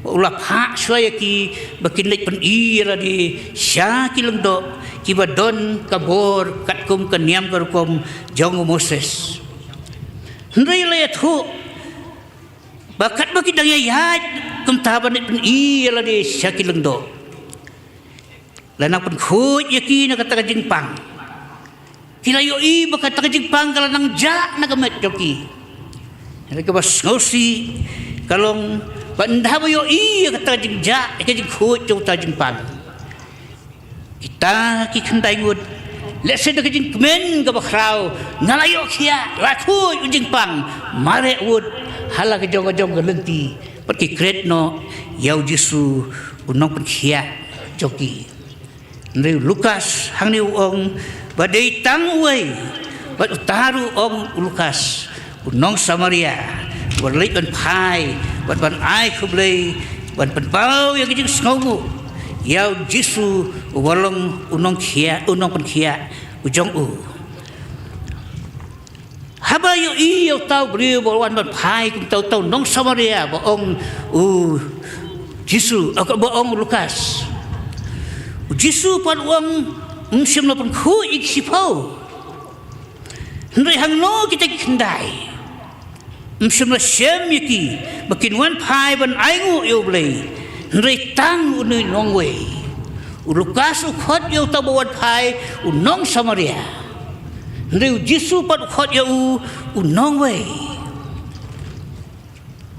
E: ulah hak saya ki bakinlik pen ira di syaki lengdo ki badon kabor katkum keniam karukum jong Moses ndai le thu bakat baki dang yat kum taban pen ira di syaki lengdo lana pen khut yaki na kata jingpang kilayo i bakat jingpang kala nang ja na gamet joki ka bas ngosi kalong pandah bayo iya kata jingja ke khut jong ta jingpan kita ki khandai ngut lese de jing kemen ka bakrau ngalayo khia lakhu jingpang mare wood hala ke jong lenti perki kretno yau Jesu unong pen khia joki ndai Lukas hang ni ong badai tang wei bad utaru ong Lukas unong Samaria berlai ban pai ban ai khublei ban pau ya kijing sngomu yau Jesu walong unong pen khia ujong u haba yo i yo tau brio bolwan ban pai kum tau nong Samaria ba ong Jesu ba ong Lukas Jesu pan wang sim na pen khu ik sipau ndai hang no kita kendai msumla syam yaki bakin wan pai ban aingu yo blei ndai tang unui nongwe Lukas khot yo tabawan pai unong Samaria ndai Jesu pat khot yo unongwe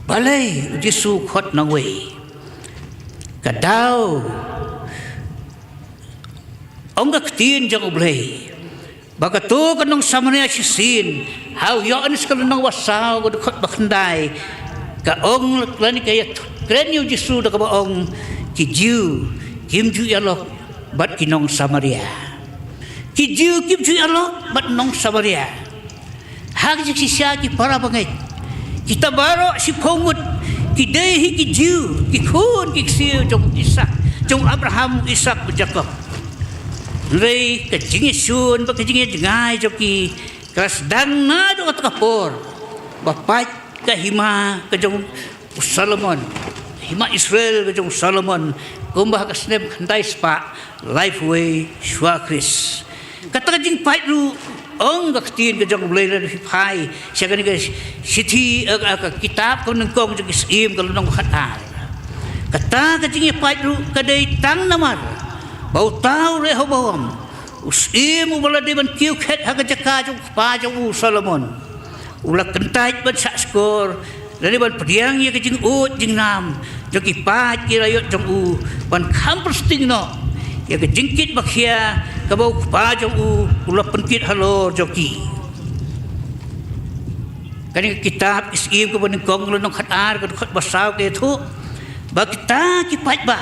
E: balai Jesu khot nongwe kadau ongga ktin jang blei bagato kanong Samaria sisin hau yo anis kanong wasau ko khot bakhandai ka ong lani kaya krenyo Jesu da ka ong ki Jew kim ju yalo bat kinong Samaria ki Jew kim ju yalo bat nong Samaria hak si sya ki para bangai kita baro si pongut ki dehi ki Jew ki khun ki siu jong Ishak jong Abraham Ishak Jacob rei ke jingi sun ba ke jingi jengai joki kelas dang na do ka kapor bapak ke hima ke jong Solomon hima Israel ke jong Solomon kumbah ka snep khandai spa lifeway shwa Chris kata jing pai ru ong kaktin ke jong boleh le phai sia kan ke sithi kitab ko nang kong jong im kalau nang khatar kata ke jing pai ru ke dei tang namar bau tau Rehoboam usim ubala de ban kiu khet ha ke jaka jong pa jong Solomon ulah kentai ban sak skor dari ban pediang ye ke jing ut jing nam jong ki pa ki rayot jong ban kham persting no ya ke jingkit bakhia ka bau pa jong ulah penkit halo joki kan kitab isim ko ban kong lo nong khatar ko khat basau ke thu ba kita ki pat ba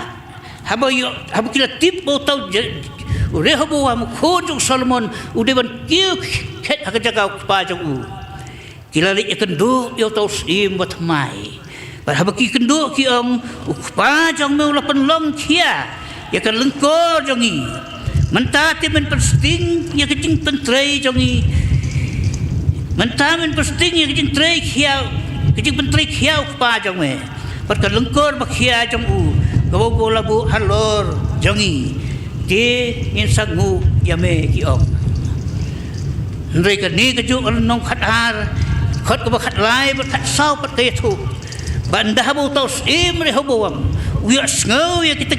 E: habo yo habo kila tip bau tau Rehoboam ko jong Solomon ude ban kiu khet ha ke jaga pa jong kila li kendu yo tau sim bat mai bar habo ki kendu ki pa jong me ulah penlong kia ya kan lengkor jongi mentati men persting ya kecing pentrei jongi mentamen persting ya kecing trei khiau kecing pentrei khiau pa jong me par kan lengkor ba khia jong gabo bola bu halor jongi de in sangu ya me ki ndrei kan ni ka ju nong khatar khat ko ba khat lai ba khat sau pat ke thu banda bu tau im Rehoboam wi asngau ya kita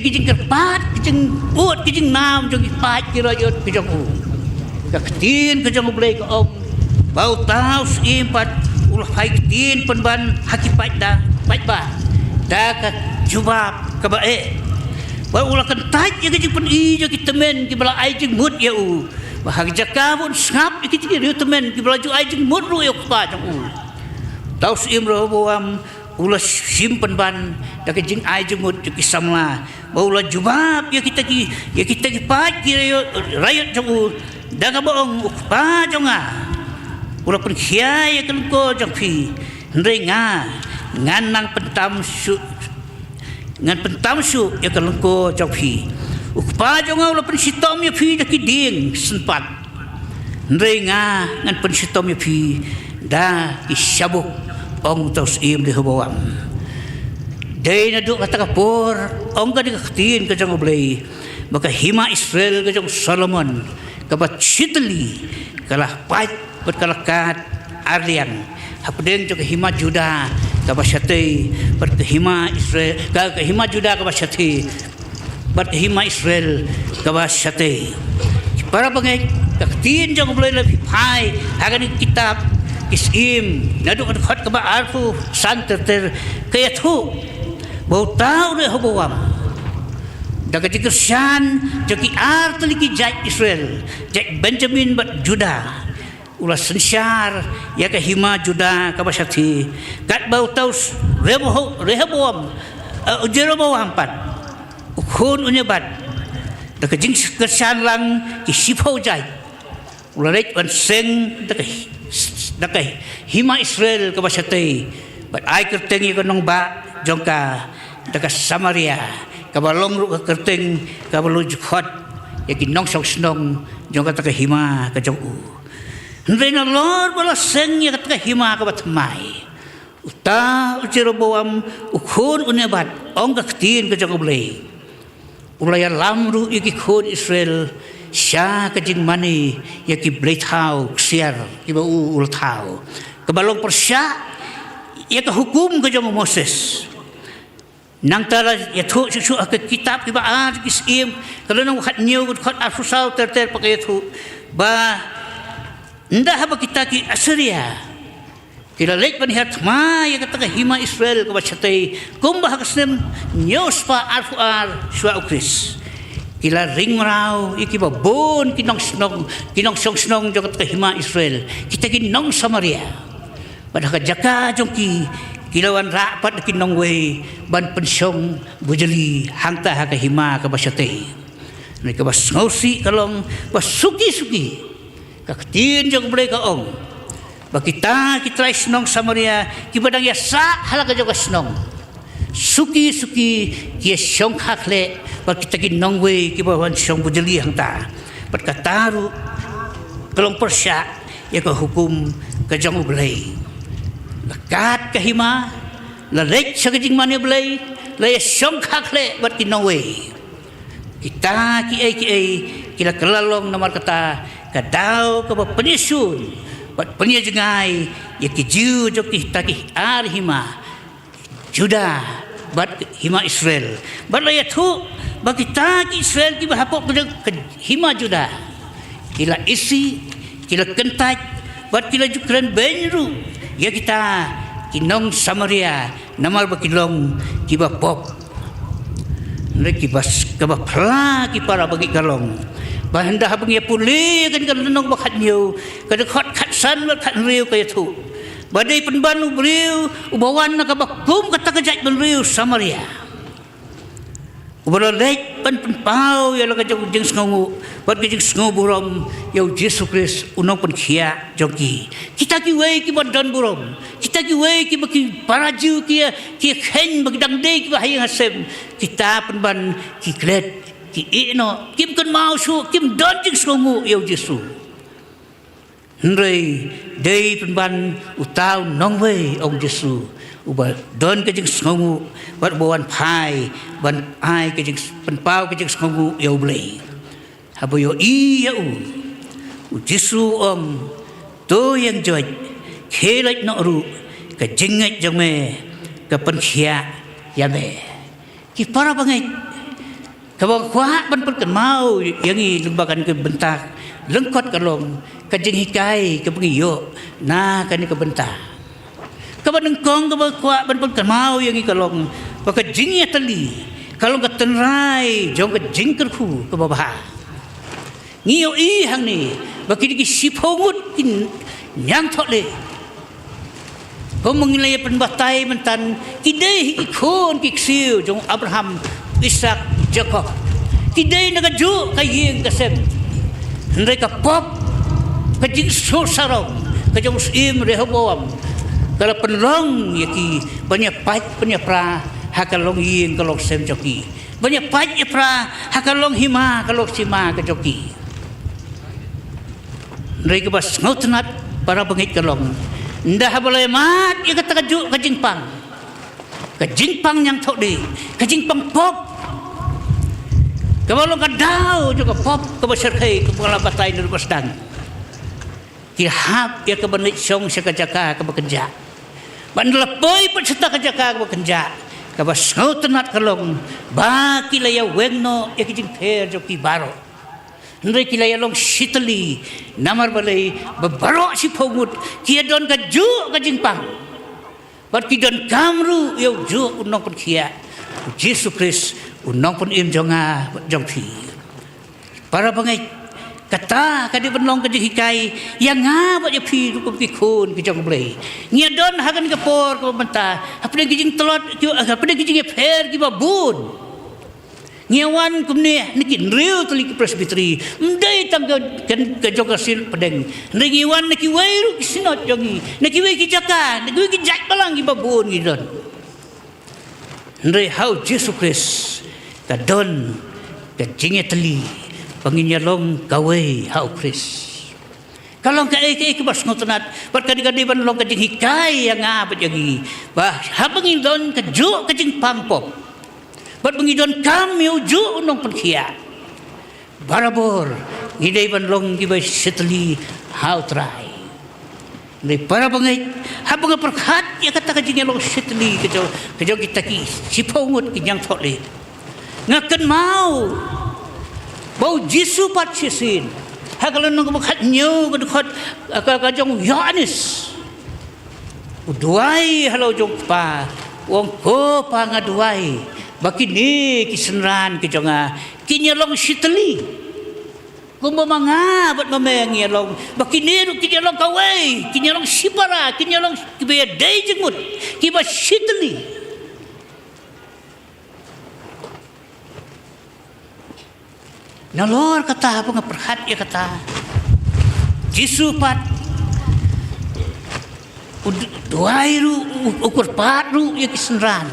E: ki jing kerpat jing ut jing nam jong pat ki rayot ki jong ka tin ka jong blai ka bau tau im pat ulah hai tin pen ban hakipat da pat ba da ka jubab ka ba ba ulah kan tat ya jing pen I jo ki temen ki bala ai jing mut ya ba hak jaka bun ngap ki jing ri temen ki bala ju ai jing mut ru ya pa jong tau im Rehoboam ulah simpan ban dak jing ai jemut ki samla ulah jubab ya kita ki pat ki rayot jong dak boong pa jonga ulah pun khia ya kan ko jong phi ndrei ngan nang pentam su ya kan ko jong phi pa jonga ulah pun sitom ya phi dak ding sempat ndrei ngan pun sitom ya phi da ki sabuk ong tau sim Rehoboam dei na du kata kapor ong ka dikatin ka jang blay maka hima Israel ka jang Solomon ka bat chitli kalah pat bat kalakat arlian hapden jo ka hima Juda ka basyate bat ka hima Israel ka hima Juda ka basyate bat hima Israel ka basyate para bangai katin jang blay la phai hagan kitab isim nadu khat ka ba arfu santer kaya thu bau tau Rehoboam daga jikirsan jaki artli ki jai Israel jai Benjamin bat Juda ulah sensar ya ka hima Juda ka basyati kat bau tau Rehoboam Jeroboam pat ukhun unyabat daga jikirsan lang ki sipau jai ulah rek ban seng daga hima Israel ka basyati bat ai kerteng ko nong ba jongka daga Samaria ka balong ru ka kerteng ka balu jukhot ya kinong snong jongka daga hima ka jong ndrei na lor bala seng ya ka hima ka batmai uta Jeroboam ukhun unebat ong ka tin ka jong blai ulaya lamru iki khun Israel sya ka jing mani ya ki blai thau ksiar ki ba ul thau ka balong persya ya ka hukum ka jong Moses nang tara ya thu su ka kitab ki ba ki sim kalau nang khat new khat asusau ter pakai thu ba nda ha ba kita ki Assyria kila lek ban hat ma ya ka hima Israel ka ba chatai kum ba kasnem news pa arfuar shwa ukris kila ring rau iki ba bon kinong snong jong ka hima Israel kita kinong Samaria pada ka jaka jong ki kilawan rapat kinong we ban pensyong bujeli hangta ha ka hima ka basyate ni ka bas ngausi kalong basuki ka tin jong blay ka ong ba kita snong Samaria ki badang ya sa hala ka jong snong suki ki syong hakle ba kita kinong we ki ba wan syong bujeli hangta pat kataru kalong persya ya ka hukum ka jong blay lakat kahima la lek sa kajing mani blay la syong hakle bat kinong we kita ki kila kelalong namar kata kadau ka penisun bat penyejengai ya kiju joki taki arhima Juda bat hima Israel bat la tu bagi taki Israel ki bahapok ke hima Juda kila isi kila kentaj bat kila jukran benru ya kita kinong Samaria namal bakilong kiba pop nreki bas kaba pla ki para bagi kalong bahanda habang ya puli kan kalong bakat nyo kada khat san khat riu kaya tu badai penban ubriu ubawan na kabakum kata kajat benriu Samaria ubalolek pan penpau ya laga jong jeng sngongu bat jeng sngongu burom ya Yesus Kristus unong pen khia jogi kita ki wei ki badan burom kita ki wei ki baki paraju ki khen bagi dang dei ki bahayang hasem kita penban ki klet ki ino kim kan mau su kim don jeng sngongu ya Yesus Nrei dei penban utau nong wei ông Yesu uba don ke jing sngongu bat bawan pai ban ai ke jing penpau ke jing sngongu yo blei habo yo I ya u Yesu om to yang joj khelai no ru ke jingai jame ke penkhia ya be ki para bangai ka ba kwa ban pen mau yang I lembagan ke bentak lengkot kalong kajing hikai ke pengiyo na kani ke bentak kabanengkong ke bakwa ban pun mau yang I kalong baka jing ya tali kalong ka tenrai jong ka jing kerku ke babah ngiyo I hang ni baki di sipongut kin nyang thole ko mengilai penbatai mentan kidai ikon kiksiu jong Abraham Ishak Jacob kidai naga ju kayeng kasem mereka pop kajing susarong kajong sim Rehoboam kalau penlong yaki banyak pait banyak pra hakalong ying kalong sem joki banyak pait ya pra hakalong hima kalong sima ke joki mereka bas ngautenat para bengit kalong ndah boleh mat ya kata kaju kajing pang yang tok di kajing pang pop kalau kadau juga pop ke berserkai kepala batai nur pasdan kihap ya ke benit song sekajaka ke bekerja bandlepoi peserta kajaka ke bekerja ke basngau tenat kalong baki laya wengno ya kijing per joki baro ndai kilaya long sitali namar balai bebaro si pongut kia don kaju kajing pang bat kidon kamru ya ju unong pun kia Yesus Kristus unong pun im jonga jongpi para bangai kata kadi benlong ke hikai yang ngapa ya pi ku pikun ki jong blei ngia don hagan ke por ke mentah apa de kijing telot apa de kijing fer ki babun ngiawan kumne nikin riu tuli ki presbiteri ndai tang ke jong sil pedeng ngiawan neki wairu ki sinot jongi neki wei ki jaka neki wei ki jak balang ki babun ki don ndai hau Yesus Kristus kadon ke jinge teli panginyalong kawai hau Kris kalong ka ke bas ngotenat berkadi-kadi ban long kajing hikai yang apa jagi bah habangin don keju kajing pampop bat bangidon kami uju unong perkia barabor ngidai ban long gibai seteli hau trai ni para bangai habang perkat ya kata kajing long seteli kejo kita ki sipongut kinyang thole ngaken mau bau Yesus pat sisin hakalan nang makat nyo kadukot kajong Yohanes uduai halau jong pa wong ko pa ngaduai baki ni kisenran kijonga kinyalong siteli kumamanga bat mameng yalong baki ni kinyalong kawai kinyalong sipara kinyalong kibaya dai jengut kiba siteli nalor kata apa ngaperhat ya kata Yesus pat duai ru ukur pat ru ya kisenran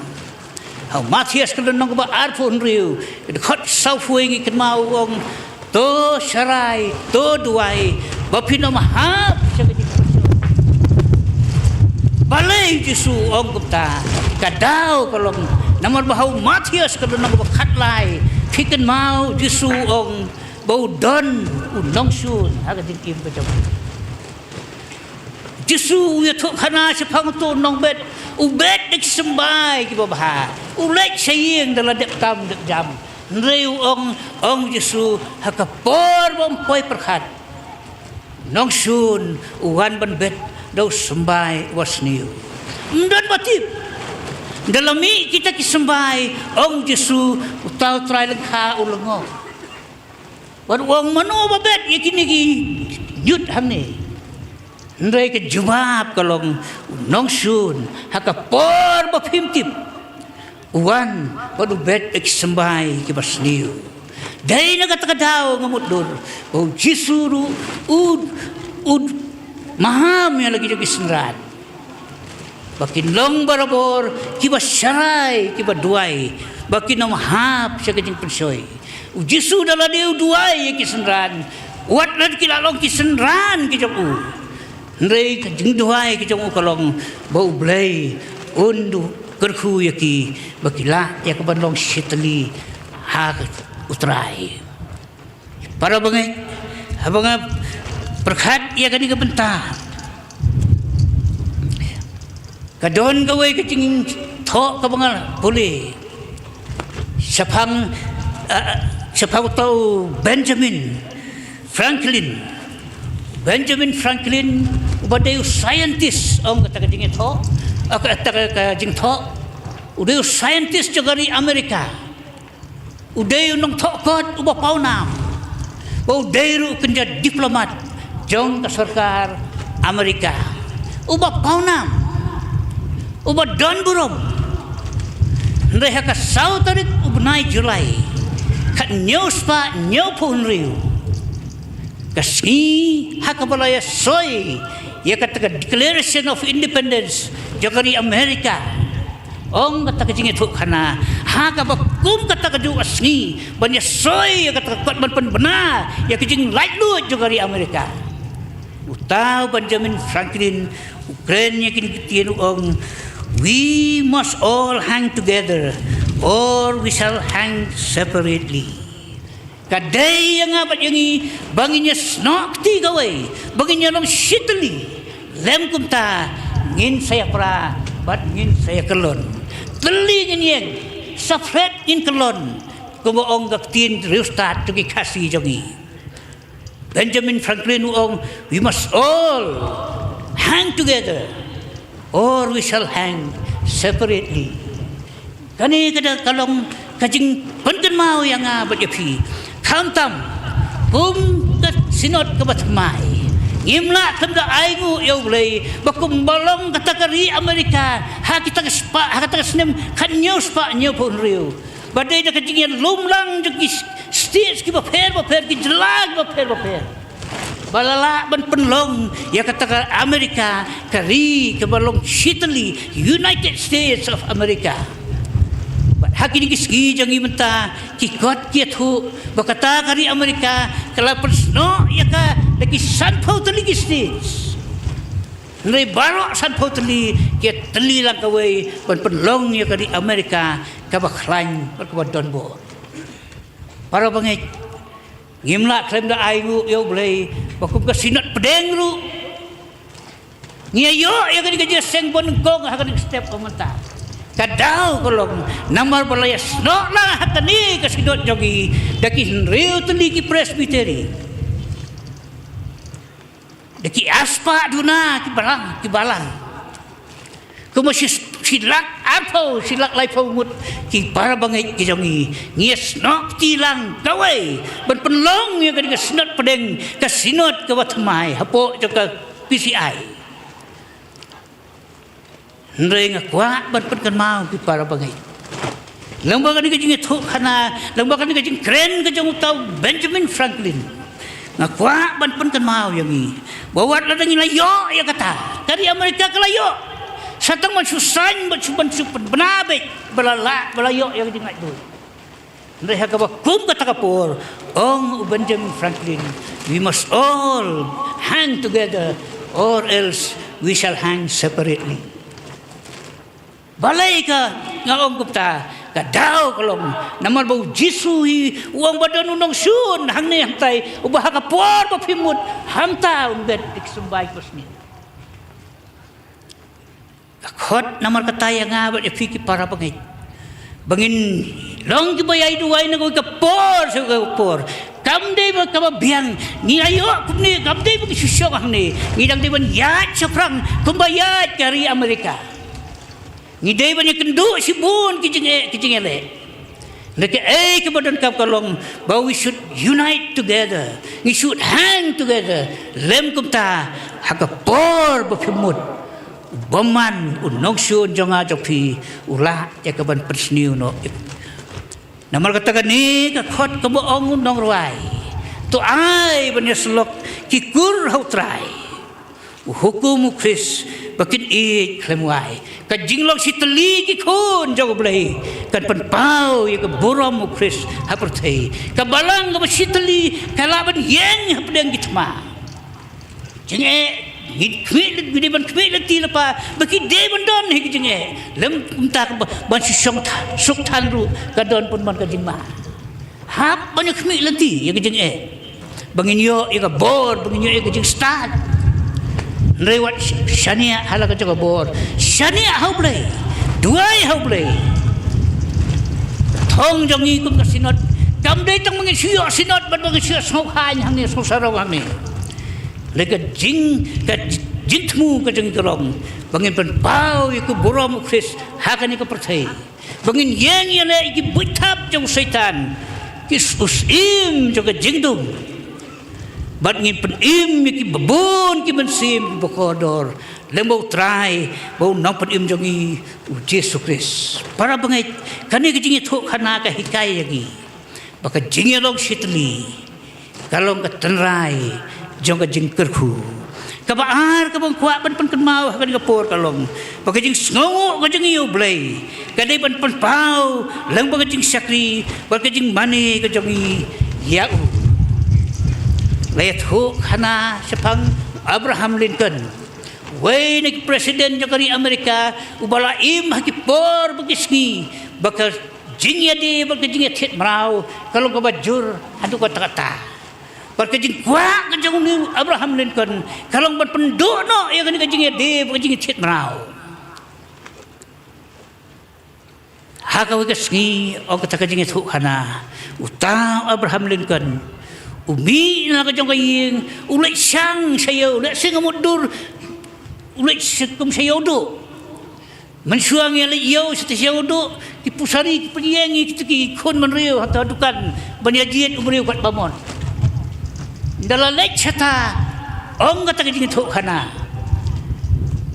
E: hau Matias kalau nong ba arpun riu khot sau fuing ikan mau ong to sarai to duai bapino mahap balai Yesus ong kupta kadau kalau nomor bahau Matias kalau nong ba khat lai Kikan mau Yesu ong bau don unong sun haka dikim ka jam Jisu ya thuk khana sepang tu nong bet ubet dik sembai ki babha ulek saying dalam dek tam dek jam reu ong Jisu haka por bom poi perkhat nong sun uwan ban bet dau sembai wasniu dan batip dalam mi kita kisembai ong Jisu utau trai lengkha ulengo wan wong mano babet yakini ki yut hamni Ndai ke jawab kalong nong sun haka por ba phimtip uwan padu bet ek sembai ki basniu dai na katakadaw ngamut dor o Jisuru ud maham ya lagi jogi senrat bakin long barabor ki basyarai ki baduai bakin mahap sa kajing pensoy u Jisu dala deu duai ki senran wat lan ki lalong ki senran ki jogu Ndai kajing duai kijong ukalong bau blay undu kerku yaki bakila ya kebanlong sitali ha utrai para bangai abang perkhat ya kani kebentar kadon gawai kajing thok kabangal boleh sapang tau Benjamin Franklin Badai scientist orang kata kajing itu, kata kajing itu, udah scientist juga di Amerika, udah nong thokot, ubah paunam, udah ru kerja diplomat, jong ke sarkar Amerika, ubah paunam, ubah don burom, mereka kasau tarik ubnai Julai, kat news pa nyopun riu. Kasih hak balaya soy ya kata Declaration of Independence jagari Amerika ong kata kajing itu kana hak bakum kata kaju asni banyak soy ya kata kuat ban benar ya kajing light lu jagari Amerika utau Benjamin Franklin Ukraine kini kitian ong we must all hang together or we shall hang separately kadai yang apa yangi banginya snok ti gawai banginya long shitli lem kumta ngin saya pra bat ngin saya kelon teli ngin safret ngin kelon kumo ong gaktin reustat tuki kasih jongi Benjamin Franklin ong we must all hang together or we shall hang separately kani kada kalong kajing penken mau yang abad yapi kamtam kat sinot kabatmai ngimla kamda aingu yaublay bakum balong katakari Amerika ha kita snem kan news pa nyo pun riu badai da kajing lumlang jogi states ki baper ki jelag baper balala ban penlong ya kata Amerika kari ke balong shitli United States of America hakini kiski jangi menta kikot kiatu bakata kari Amerika kala persno ya ka lagi sanpau teli kistis nai baro sanpau teli ke teli lang kawai ban penlong ya kari Amerika ka baklan bakwadon bo para bangai ngimla klaim da ayu yo blai bakum ka sinat pedeng ru ngiayo ya kari ka seng bon gong hakani step komentar kadau kolong namar balayas no lah hatani kasidot jogi daki riu teliki presbiteri daki aspa duna kibalang kuma silak apa silak lai pamut ki para bangai ki jongi ngies nok tilang kawai ban penlong yang kadi kasinot pedeng kasinot ke watmai hapo joka PCI Ndai ngakwa ban pen kan mau pi para bangai lembaga ni kajing itu kana lembaga ni kajing keren kajing utau Benjamin Franklin ngakwa ban pen kan mau yang ni bawat ladang layo ya kata dari Amerika ke layo satang man susan ban supan benabe balayo yang kajing ngadu ndai haka bakum kata kapur ong Benjamin Franklin we must all hang together or else we shall hang separately balai ka nga ong gupta kadau kalong namal bau jisu hi uang badan unong sun hang ne hantai ubah ka por ba phimut hamta umbet iksumbai kusni khot namal kataya nga ba fiki para bangin long ki bayai duai na ko ka por kamde ba ka biang ni ayo kumni kamde ba syok hang ni ngidang de ban yat saprang kumbayat kari Amerika ni dai ban kendu sibun kijing ele leke kebadan kap kalong but we should unite together we should hang together lem kumta hakapor bafimut baman unong sun jonga jopi ula ya kaban persniu no namal katakan ni ka khot ka boong unong ruai to ai ban yaslok kikur hautrai hukum kris bakin i klemwai ka jinglok siteli ki khon jog blai kan pan pau ya ka borom kris haperthei ka balang ka siteli kala ban yeng hapdeng gitma jinge gidi ban khmi ti lapa baki de ban don hi jinge lem kumta ban song suk than ru ka don pun ban ka jingma hap ban khmi lati ya jinge bangin yo ya bor bangin yo ya jing start rewat shania hala ka jaga bor shania haublei duai haublei thong jongi kum ka sinot kam dei tang mangin siyo sinot ban bangin siyo sau khan hang ni sau sarau hang ni lega jing tmu ka jing kerong bangin pen pau iku borom kris hakani ka perthai bangin yang yale iki buitap jong setan kis usim juga jingdum bat ngin pen im iki babon ki mensim bokodor lembau trai bau nang pen im jongi Yesus Kristus para bangai kani ki jingi thok khana ka hikai lagi baka jingi long sitli kalong ka tenrai jong ka jing kerku ka baar ka bang kwa ban pen mau kan ka por kalong baka jing sngongo ka jing yu blai ka dei ban pen pau lang baka jing sakri baka jing mani ka jongi yau layat hu khana sepang Abraham Lincoln way ni presiden jokari Amerika ubala im haki por bagisni baka jing yadi baka jing thet marau kalong ka bajur adu ka kata perkejing kuak kejang ni Abraham Lincoln kalong ban penduk no ya kan kejing de kejing chet merau haka wika sngi o kata kejing thu khana uta Abraham Lincoln umi na kejang kaying ulai sang sayo ulai sing mudur ulai sekum sayo do mensuang yang yo setiap do di pusari penyengi kita kon menriu atau dukan banyajian umriu kat bamon dalam lecata orang kata kejing itu kana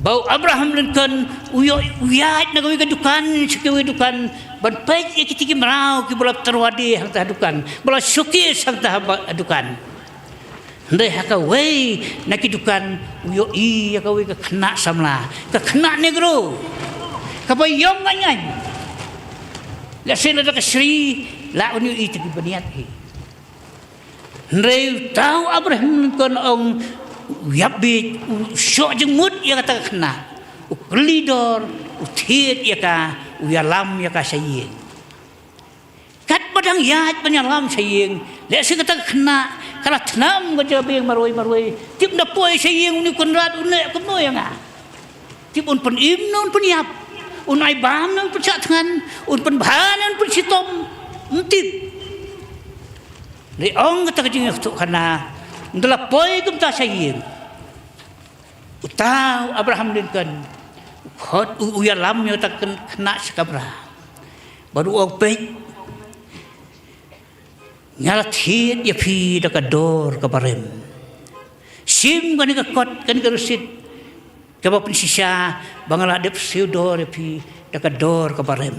E: bau Abraham Lincoln uyat nak ke dukan ban pej kita merau ki bola terwadi hang tah dukan bola syukis hang tah dukan ndai haka wei nak dukan uyo i ka wei ka kena samla ka kena negro ka bayong nganyan la sila ka sri la unu i ti baniat hi Reu tahu Abraham Lincoln ong yabi syok jemut ya kata kena uklidor utit ya ka uyalam ya ka sayin kat padang yat penyalam sayin le si kata kena kala tnam ka jabe maroi tip na poi sayin ni kunrat une kumno ya nga tip un pen im non pen yap un ai bam non pen chatngan un pen bhan non pen sitom tip le ong kata kejing tu kana ndala poi kum ta sayin utau Abraham Lincoln khot uya lam yo tak kena sakabra baru og pe nyala thit ya phi da ka dor ka barem sim kan ka kot kan ka rusit ka ba prinsisa bangala dep siudor ya phi da ka dor ka barem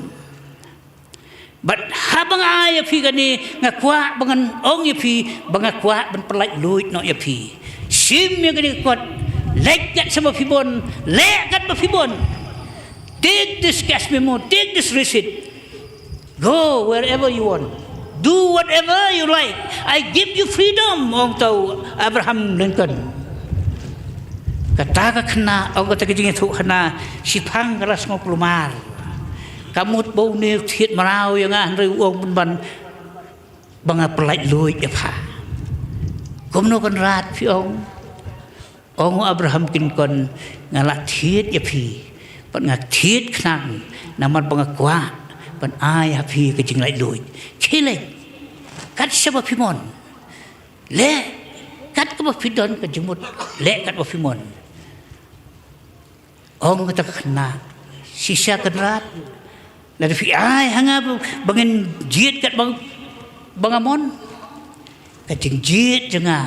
E: but habang ay phi gani ngakwa bangan ong yapi bangakwa ban pelaj luit no yapi sim ya gani kot lekat sama fibon lekat ba fibon take this cash memo take this receipt go wherever you want do whatever you like I give you freedom ong tau Abraham Lincoln kata ka kena ong kata kejing itu kena sipang keras ngoplumar kamut bau ni thiet marau yang reu ong ban bang pelai lui ya pha kom no kan rat phi ong Abraham kin kon ngala thiet ya phi pan ngak thiet khang naman bang kwa pan ai ha phi ke jing lai lui khile kat saba phi mon le kat ka phi don ka jumut le kat phi mon ong ta khna sisa kan rat la phi ai hanga bangin jiet kat bang amon ka jing jiet jenga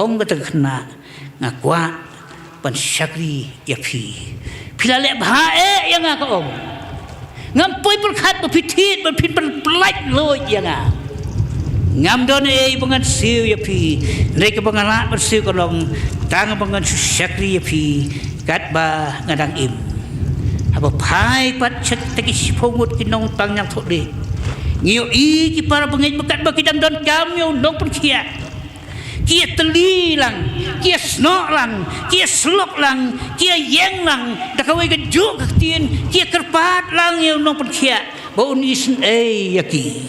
E: ong ka ta khna ngakwa pan syakri ya phi pila le bha yang ka ong ngam poi perkhat ba pithit ba phin pan plait loi yang ngam don bangan siu ya phi nei ka bangala ba siu ka long tang bangan syakri ya phi kat ba ngadang im aba phai pat chat taki sipongut kinong tang yang thode ngiu ki para bangit bakat ba kidang don jam yo dong perkia kia teli lang kia snok lang kia slok lang kia yeng lang dak kawai ka juk ka tien kia kerpat lang yo nong perkia ba unisen yaki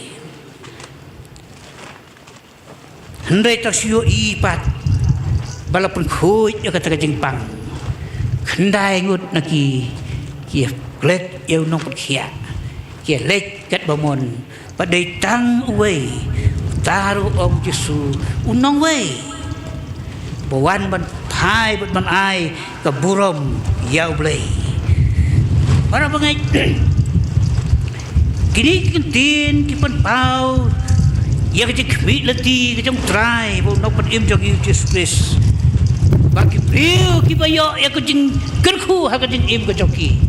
E: hendai tak siu pat balapun khoi ya kata kajing pang khandai ngut naki kia klet yo nong perkia kia lek kat bamon padai tang uwei taru om Yesu unong wei bawan ban phai ban ai ka burom yau blei para bangai kini kintin ki pan pau ya ke khmi lati ke jong trai bo no pan im jong Jesus Christ baki priu ki bayo ya ke jing kerku ha ke jing im ke joki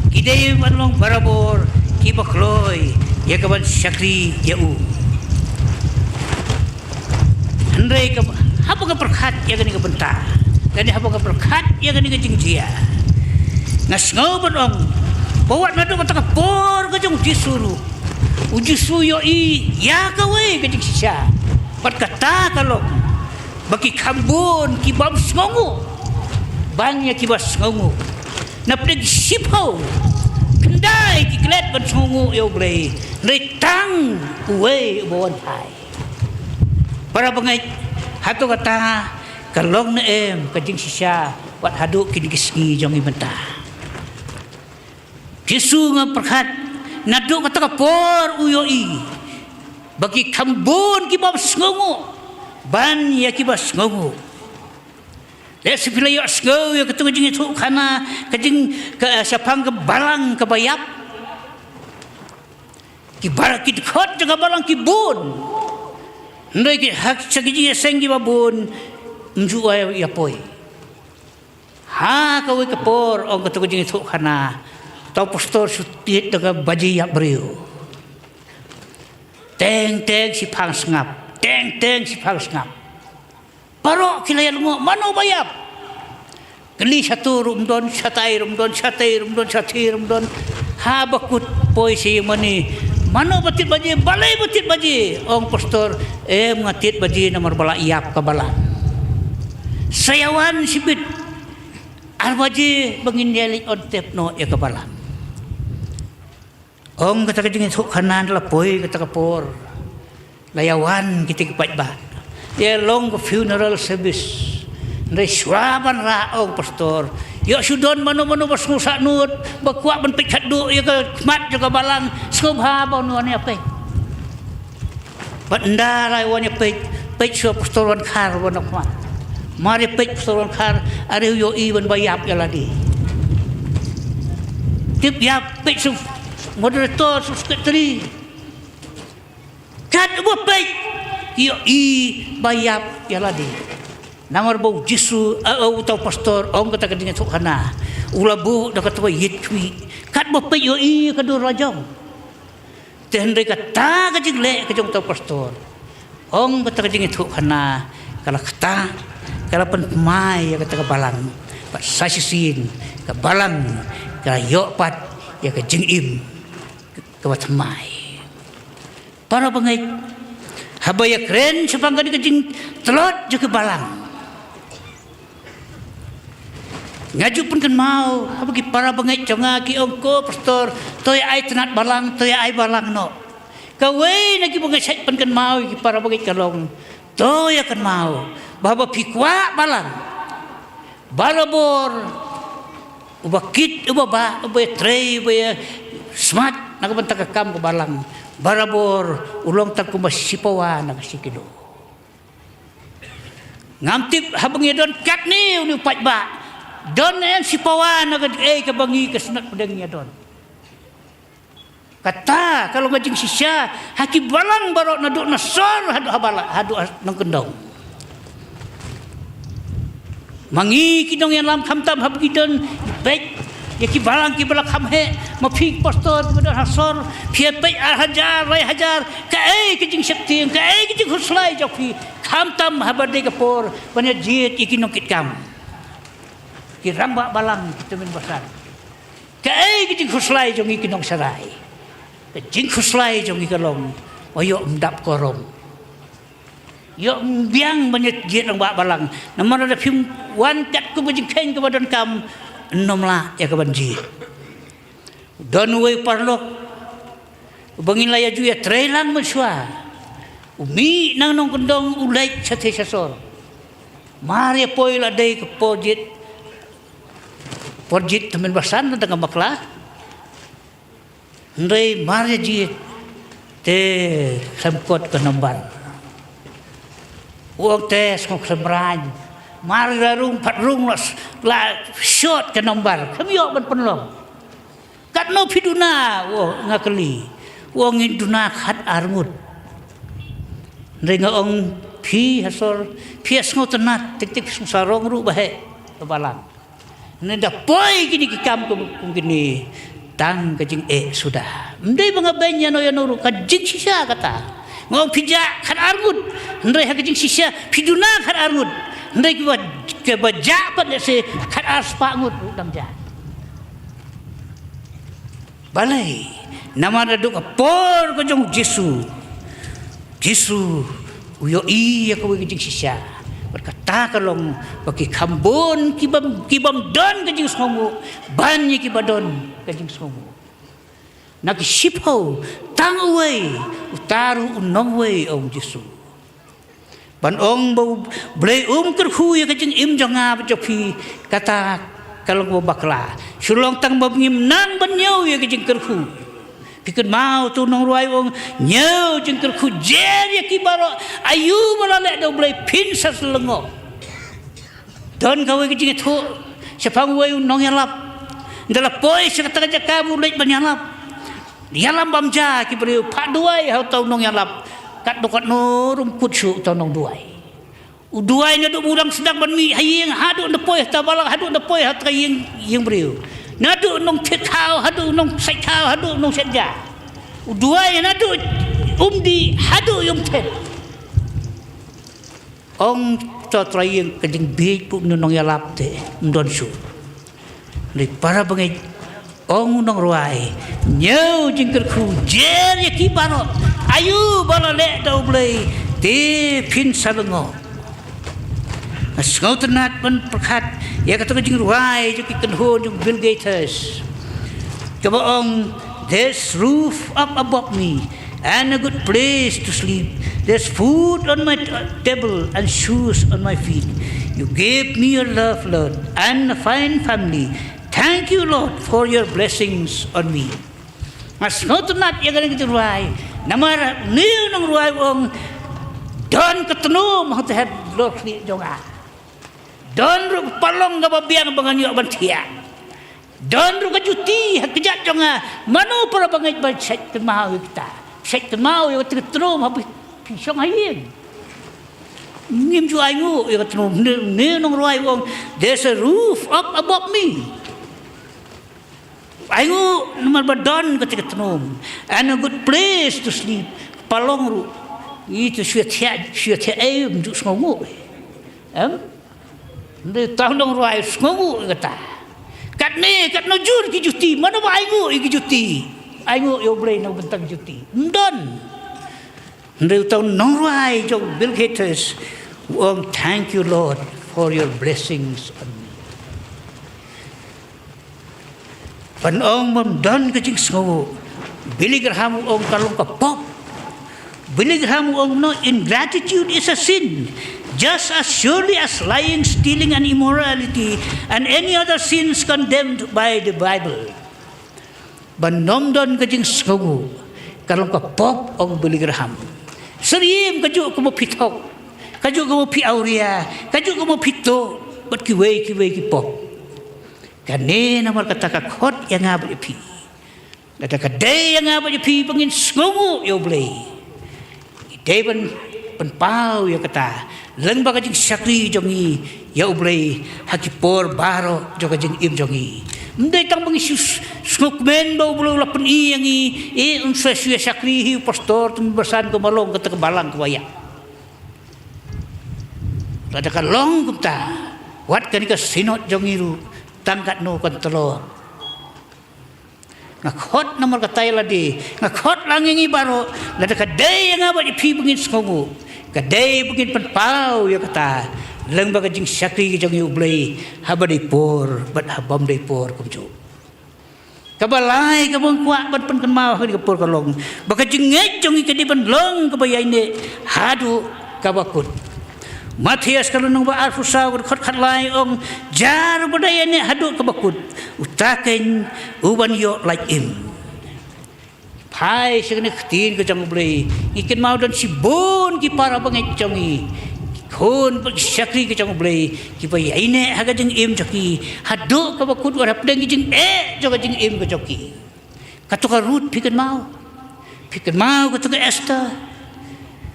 E: kidai manlong barabor ki bakloi ya ke ban syakri ya u Hendai ka hapa ka perkhat ya gani ka benta gani hapa ka perkhat ya gani ka jingjia ngasngau ong bawat nadu ka por ka jong disuru uji suyo ya ka we ka jingsha pat kata kalau baki kambun ki bam sngongu bangnya ki bas sngongu na pleg sipho kendai ki klet ban sngongu yo blei retang we bon pai para bangai hatu kata kalong na ka jing sisa wat hadu kini kisngi jong ibenta Yesu nga perkhat nadu kata kapor uyoi bagi kambun ki bab sngongu ban ya ki bas sngongu le sipila yo sngo ya katu jing itu kana kajing ka sapang ke balang ke bayap ki barak ki khot jaga balang ki bun ndai ki hak chagi sengi babun mjuai ya poi ha ka we ka por ong ka tu jing thu khana tau pastor sutit daga baji ya breu teng si phang sngap teng si phang sngap paro kilayan mo mano bayap kali satu rumdon satai rumdon ha bakut poi si mani mano batit baji balai batit baji ong pastor ngatit baji nomor bala iap ka bala sayawan sibit arbaji bangin yali on tep no ya ka bala ong kata kajing thuk khanan la poi kata kapor layawan kitik pat ba ya long funeral service ndai swaban ra ong pastor ya sudon mano bas ngusa nut bakwa ban pichat du ya ka mat juga balang sobha ba no ne ape banda lai wan pe so pastor wan khar wan akwa mari pe pastor wan khar are yo I ban bayap ya ladi tip ya pe so moderator so secretary kat bo pe yo I bayap ya ladi namar bau Yesu au tau pastor ong kata kadinga thukana ulabu da kata yitwi kat bo pe yo I ka do rajong ten re kata ka jingle ka jong tau pastor ong kata kadinga thukana kala kata kala pen mai ya kata ka balang pa sasisin ka balang ka yo pat ya ka jingim ka wat mai para bangai habaya kren sepangga di ka jing telot je ka balang ngaju pun kan mau bagi para bangai jonga ki ongko pastor toy ai tenat balang toy ai balang no kawai lagi bangai set pun kan mau ki para bangai kalong toy akan mau bahwa pikwa balang barabor ubakit ubaba ubay tray ubay smart nakabanta ka kam ko balang barabor ulong tag kumasipawa nagasikido ngamtip habang yadon kat ni unipat ba don en sipawa nagad kabangi kasnat pedangnya don kata kalau ngajing sisya haki balang barok naduk nasor hadu habala hadu nang kendong mangi kidong yang lam khamtam hab kidon baik ya ki balang ki balak hamhe mapik pastor kemudian hasor piat baik hajar rai hajar ka kejing syakti ka kejing huslai joki khamtam habade kapor banya jit ikinong kitkam kirang ba balang kita min basar kai kijing khuslai jong ikinong sarai kijing khuslai jong ikalong oyo mdap korong yo biang banyak jit ang ba balang naman ada film wan kat ku bijing keng ke badan kam nomla ya ke banji don way parlok bangin laya ju ya trailan meswa umi nang nong kendong ulai sate sasor mari poila dei ke pojit Porjit temen basan tengah maklah, ndai marja jit te semkot ke nombar, uang tes kok semran, marja rung pat rung la shot ke nombar, kami yok berpenlong, kat no piduna, ngakeli, uang induna kat armut, ndai ngong pi hasor, pi asngot tenat, tik sarong ru bahe kebalang. Nenda poi kini kikam kung kini tang kajing sudah. Ndai mga banya no yanuru kajing sisa kata. Ngong pija kan armud. Ndai kajing sisa piduna kan armud. Ndai kiwa kebaja pat se kan arspa ngut dam ja. Balai nama da duk por kajong Jesu uyo iya ko kajing sisa. Berkata kalau bagi kambon kibam don kajing songu banyak kibadon kajing songu nak sipau tang away utaru unong way om Jesu ban ong bau blay kerhu ya kajing im jonga bajopi kata kalau mau bakla sulong tang babngim nan banyo ya kajing kerhu pikir mau tu nong ruai wong nyau jengker kujer ya kibaro ayu malalek do blai pinsas lengo don kawe kejing itu sepang wai nong yalap ndala poi sekata kaja kamu lek banyalap yalam bamja kibrio paduai hau tau nong yalap kat dokat no rumput su tau nong duai uduai ne do budang sedang banmi haying hadu ne poi ta balang hadu ne poi hat kaying yang brio nadu nong tetau hadu nong saitau hadu nong senja dua yang nadu di hadu yung tet ong totrayeng kajing big pu nong yalap te ndon su ni para bangai ong nong ruai nyau jingker ku jer ya kibaro ayu balale dau blai te pin salengo Asngau tenat pun perkat ya kata kajing ruai juki kenhon yung Bill Gates kabaong there's roof up above me and a good place to sleep, there's food on my table and shoes on my feet. You gave me your love, Lord, and a fine family. Thank you, Lord, for your blessings on me. Asngau tenat ya kajing ruai namara niu nong ruai ong don ketenu mau tehat Lord ni jonga don ru palong ga babiang bangan yo bantia don ru kajuti hakjat jonga manu para bangai ba set mau kita yo tertrum habi pisong hayin ngim ju aingu yo tertrum ne nong ruai wong there's a roof up above me aingu nomor badon ketika tertrum and a good place to sleep palong ru itu syuat ai mjuk songu Ndi tahu dong ruai songu kata. Kat no jur ki juti mana ba aingu ki juti. Aingu yo boleh nang bentang juti. Ndon. Ndi tahu nong ruai jo Bill Gates. Thank you Lord for your blessings on me. Pan ong mamdan ka jing sngo. Bilig rahamu ong kalong ka pop. Bilig rahamu ong no, ingratitude is a sin. Just as surely as lying, stealing, and immorality, and any other sins condemned by the Bible. Banomdon ka jing sngo. Kalong ka pop ong bilig rahamu. Seriem kaju kamu pitok. Kaju kamu pi auria. Kaju kamu pito. Bat kiwei ki pop. Kane namar kata kakot yang ngabal pi. Kata kadai yang ngabal pi pengin sngu yo blei. Idai pan pau yo kata. Leng baga jing sakri jongi ya blei hakipor baro joka jing im jongi. Mendai tang pengin snuk men bau bulu lapen i yang i unsuai sakri hi pastor tum bersan ke malong kata kebalang ke waya. Kata kalong kumta. Wat kani ka sinot jongi ru. Tangkat no kan telur. Ngakot nomor katay ladi. Ngakot lang yung ibaro. Lada kaday yang abad ipi bengin sengongu. Kaday bengin panpau ya kata. Lang baga jing syakri jang yublay. Haba dipor. Bat habam dipor kumcu. Kabalay kabang kuat bat pan kenmau hadi kapor kalong. Baka jingit jang ikadiban long kabayay ni. Hadu kabakut. Matias kalau nang ba arfusa khot khatlai ong jar budaya ne hadu kabakut utaken uban yo like im pai sing khtin ke jang blei ikin mau dan sibun ki para bangai jangi khon syakri ke jang blei ki pai ine haga jeng im joki hadu kabakut warap deng jeng joga jeng im ke joki katuka rut piken mau katuka Esther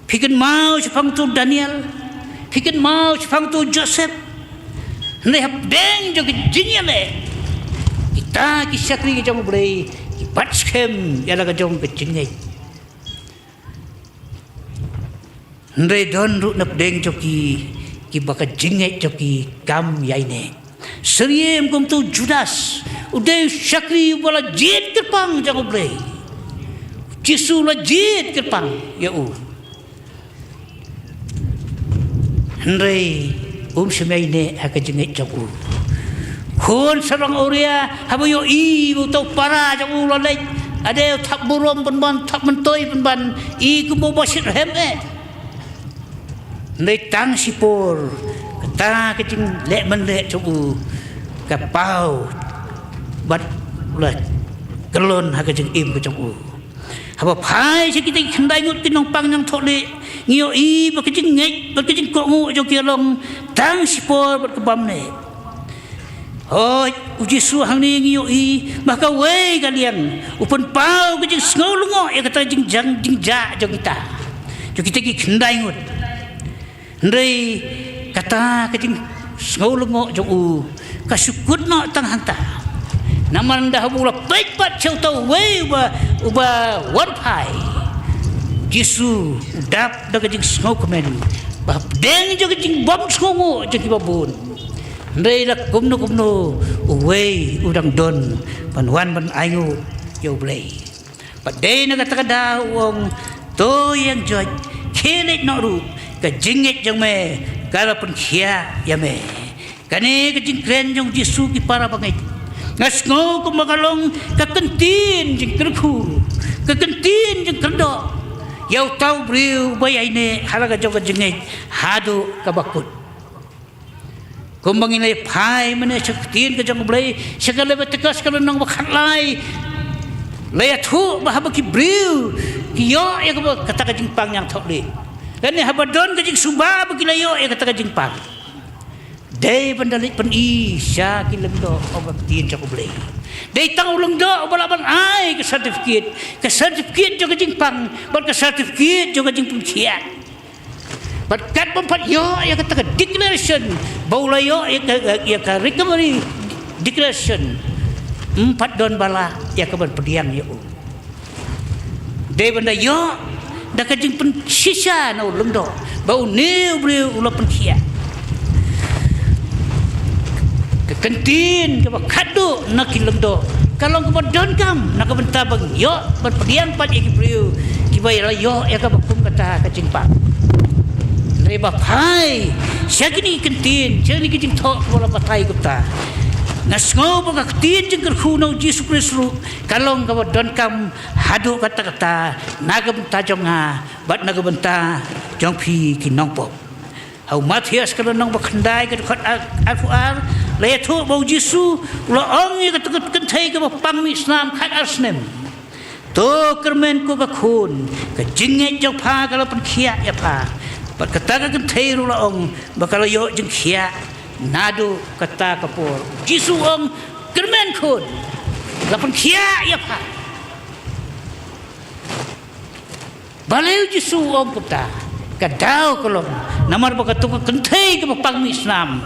E: piken mau sepang tu Daniel Pikin mau sepang tu Joseph. Nehap deng jo jinnya le. Kita kisakri ke jong blei, kipat skem ya la ke jong ke jingai. Ndai don ru nap deng ki baka jingai joki kam yaine. Seriem kum tu Judas. Udai sakri wala jit kerpang jong blei. Jisu la jit kerpang ya u. Hendrai semai ne haka jengit jaku. Khun sarang oria habayo i tau para jaku lalai. Ada tak burom penban tak mentoi penban i kubo basit hem Hendrai tang sipor kata kecing lek mendek jaku kapau bat ulat kelon haka jeng im ke jaku. Haba pai kita kendai ngut kinong pang yang thole ngio i bakijing ngai bakijing ko ngu jo kialong tang sipor berkebam ne hoi uji su hang ni ngio i maka wei kalian upun pau kijing ngolungo ya kata jing jang jing ja jo kita ki kendai ngut ndai kata kijing ngolungo jo u kasukut no tang hanta naman dah bula baik pat chau tau wei uba one pai Jisu dap daga jing smoke men bab deng jaga jing bom songo jagi babun ndai la kumno uwei udang don panwan ban aingu yo blei padai na kata kada wong to yang joj kelet no ru ka jingit jang me kala pun khia ya me kane ka jing kren jong Jisu ki para bangai ngasngo ko magalong ka kentin jing kerku ka kentin jing kerdo Yau tahu beriu bayai ne halaga joga jengit hadu kabakut. Kumbang ini pai mana sektin ke jong belai segala betekas kalau nang bakhalai. Laya tu bahaba ki beriu kiyo ya kata ke jingpang yang thole. Dan ni habadon ke jing suba bagi layo ya kata ke jingpang. Dai bandalik pen i sya ki lemdo obak tin jong belai. Dai tang ulung do balaban ai ke sertifikat jo ke jingpang ban ke sertifikat jo ke jingpang kia bat kat pempat yo ya kata ke declaration baula yo ya ke recovery declaration 4 don bala ya ke ban pediang yo dai benda yo da ke jingpang sisa no ulung do bau ne bre ulapan kia kentin ke kadu nak kilendo kalau ke don kam nak benta bang yo berpediang pat iki priu ki bayar yo ya ka bakum kata ka jingpang reba pai syagini kentin jeni ki jing thok wala batai kupta ngasngau bakaktin jeng kerkuno Yesus Kristus kalong ka don kam hadu kata-kata nagabenta jonga bat nagabenta jong pi kinong pop au Matias kalau nong bakandai ke dekat Al-Quran layatu bau Yesus lo ongi ketukut kentai ke pang Islam kat arsnem to kermen ko bakun ke jinget jong pa kalau pen kia ya pa bat kata kentai lo ong bakal yo jeng kia nadu kata kapur Yesus ong kermen kun lapan kia ya pa baleu Yesus ong kata kadau kolom namar bakatuk kentai ke pang Islam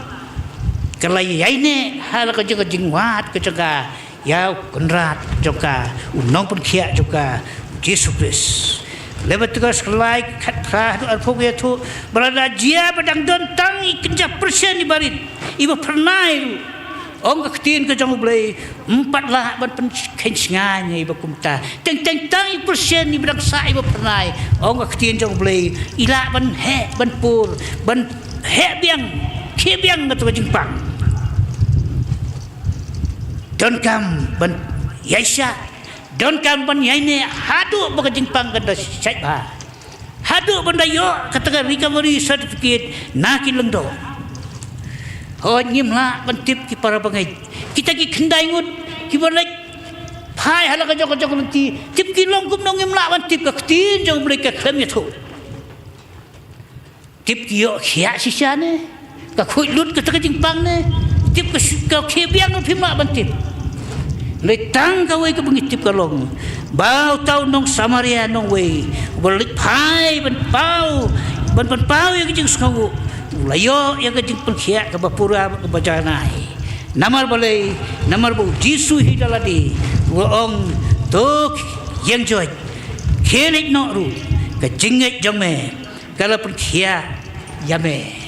E: kalai yaine hal ka jaga jingwat ke jaga ya kenrat joka unong pun kia joka Yesus Kristus lebat tugas kelai katra tu alfog ya tu berada dia padang don tang ikenja persen di barit iba pernai ong ketin ke jong blai 4 lah ban pen kenskanya iba kumta teng persen di badang sa iba pernai ong ketin jong blai ila ban he ban pur ban he biang ke biang ke tu jingpang don kam ban yaisha don kam ban yaine hadu baka jingpang ganda saiba hadu banda yo katakan recovery certificate na kilengdo ho nyimla ban tip ki para bangai kita ki kendai ngut ki balai phai hala ka jok nanti tip ki long kum nong nyimla ban tip ka tin jong beli ka klem ya thu tip ki yo khia sisa ne ka khoi lut ka taka jingpang ne tip ka khebiang no phimla ban tip le tang ka we ka bangitip ka long bau tau nong Samaria nong we balik pai ban pau ya jing skau layo ya ka jing penkhia ka bapura ka bajanai namar balai namar bu Yesus hidaladi ong tok yang joy khelik no ru ka jinget jome kala penkhia yame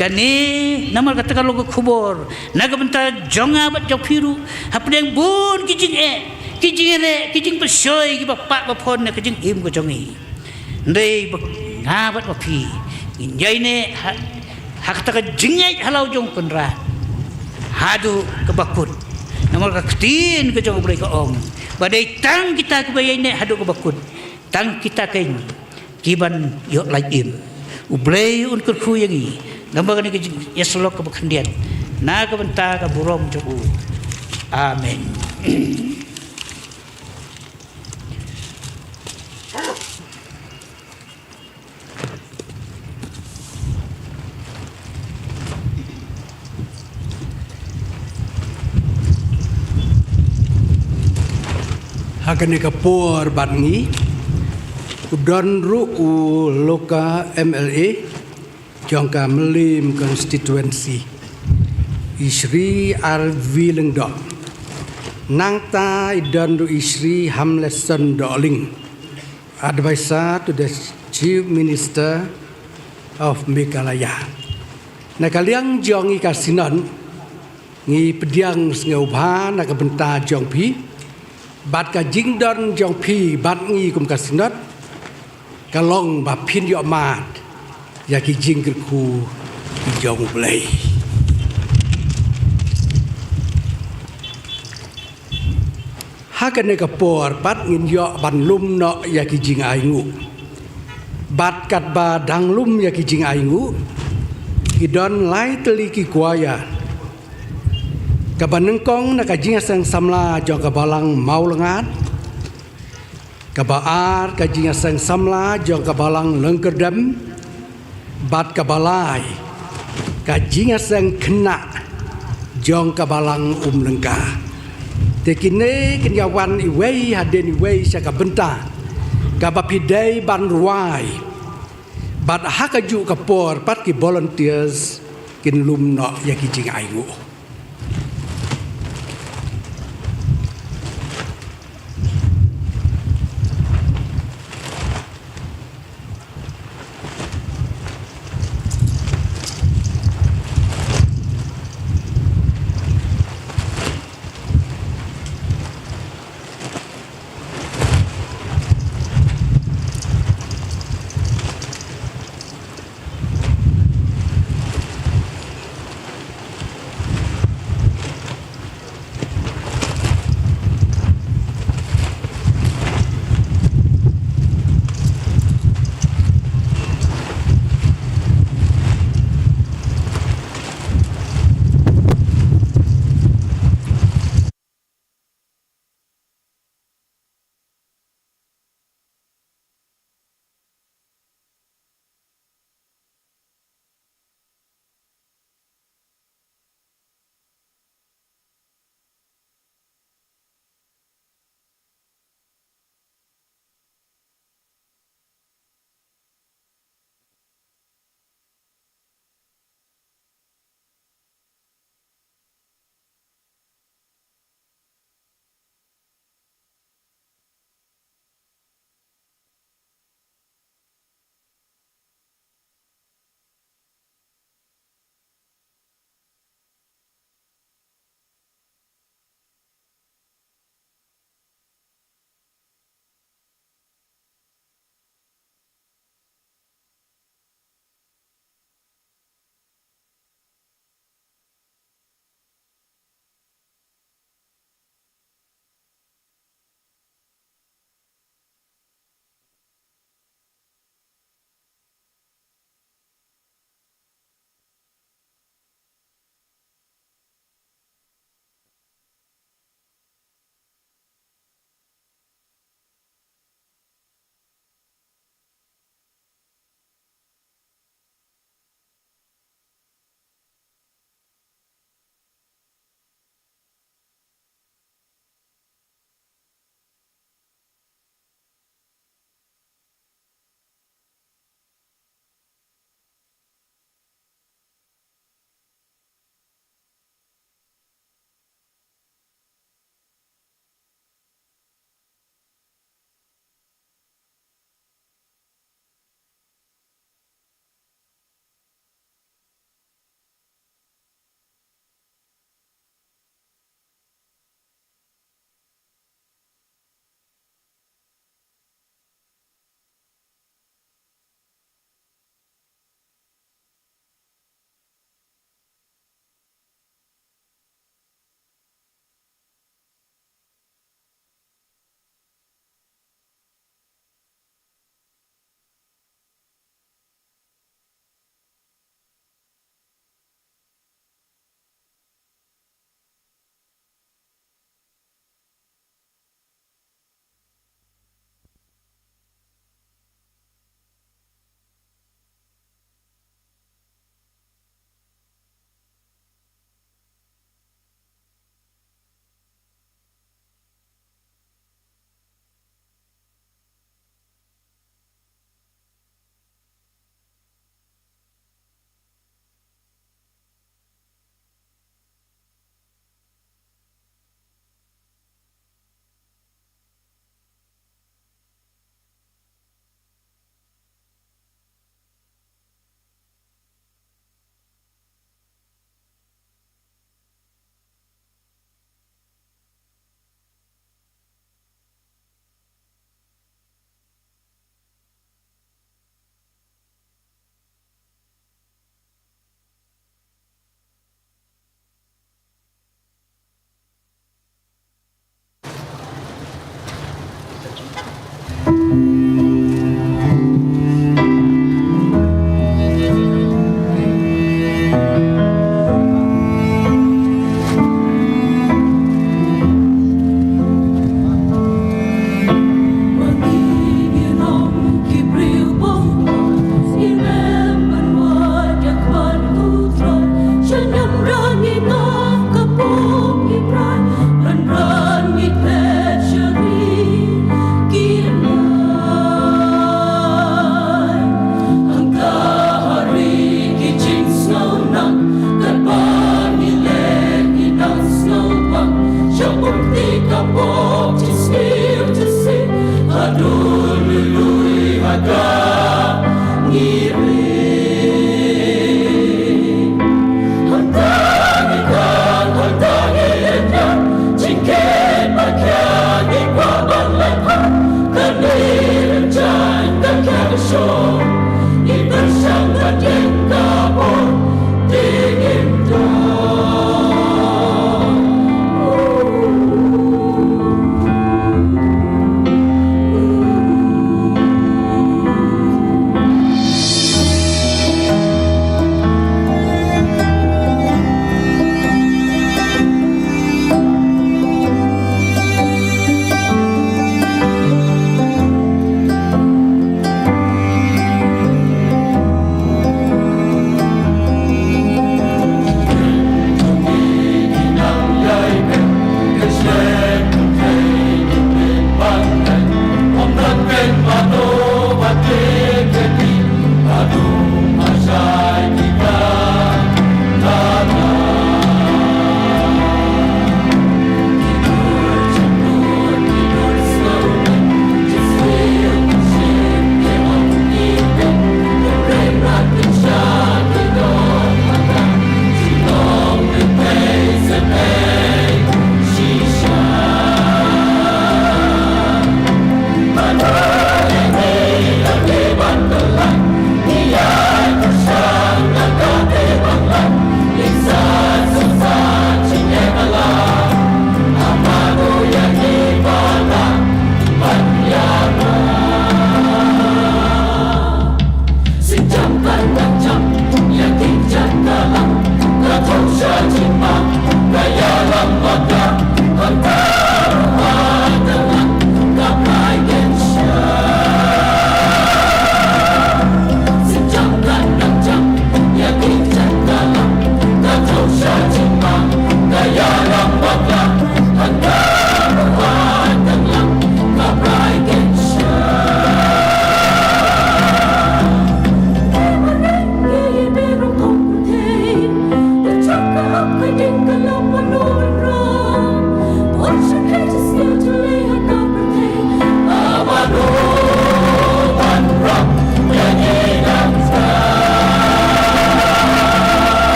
E: kani namar katakan logo kubur naga benta jonga bat jopiru hapdeng bun kijing pesoi ki bapak bapon na kijing im ko jongi ndei ngabat bapi injai ne hak taka jingai halau jong kendra hadu ke bakut namar ka ketin ke jong boleh ka ong badai tang kita ke bayai ne hadu ke bakut tang kita ken kiban yo lai im ublei un kerku yangi gambar ni ya selok ke bakandian na ka benta ka burom joku amen
A: Hakan ka por bangi udon ru loka MLA jangka melim konstituensi Isri Arvi Lengdok Nangta idan du Isri Hamleson Doling advisor to the Chief Minister of Meghalaya nakaliang jongi kasinon ngi pediang sngauba nak benta jongpi bat ka jingdon jongpi bat ngi kum kasinot kalong ba pin yo mat yaki jingkerku jong play hakan ka por bat ngin yo ban lum no yaki jing aingu bat kat ba dang lum yaki jing aingu idon lai teli ki kuaya ka banengkong na ka jing sang samla jong ka balang mau lengat ka baar ka jing sang samla jong ka balang lengkerdam bat kabalai kajinga sang kena jong kabalang lengka tekine kenyawan iwei haden iwei saka benta kabapidai ban ruai bat hakaju kapor pat ki volunteers kin lumno yaki jing aingu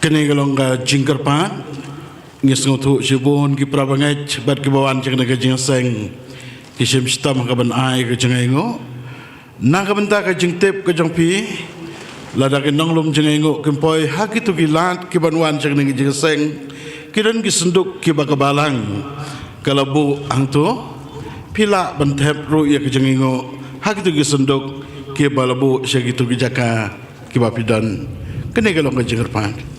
C: kini galong ka jingkar pan ngis ngotu sibun ki prabangai bat ki bawan jeng na ka jing seng ki sim stam ka ban ai ka jeng ngo na ka benta ka jing tep ka jong pi lada ki nonglum jeng ngo kim poi haki tu ki lat ki banwan jeng na ka jing seng ki dan ki senduk ki bakabalang kalabu angto pila bantep ru ya ka jeng ngo haki tu ki senduk ki balabu segitu ki jaka ki bapidan kini galong ka jingkar pan.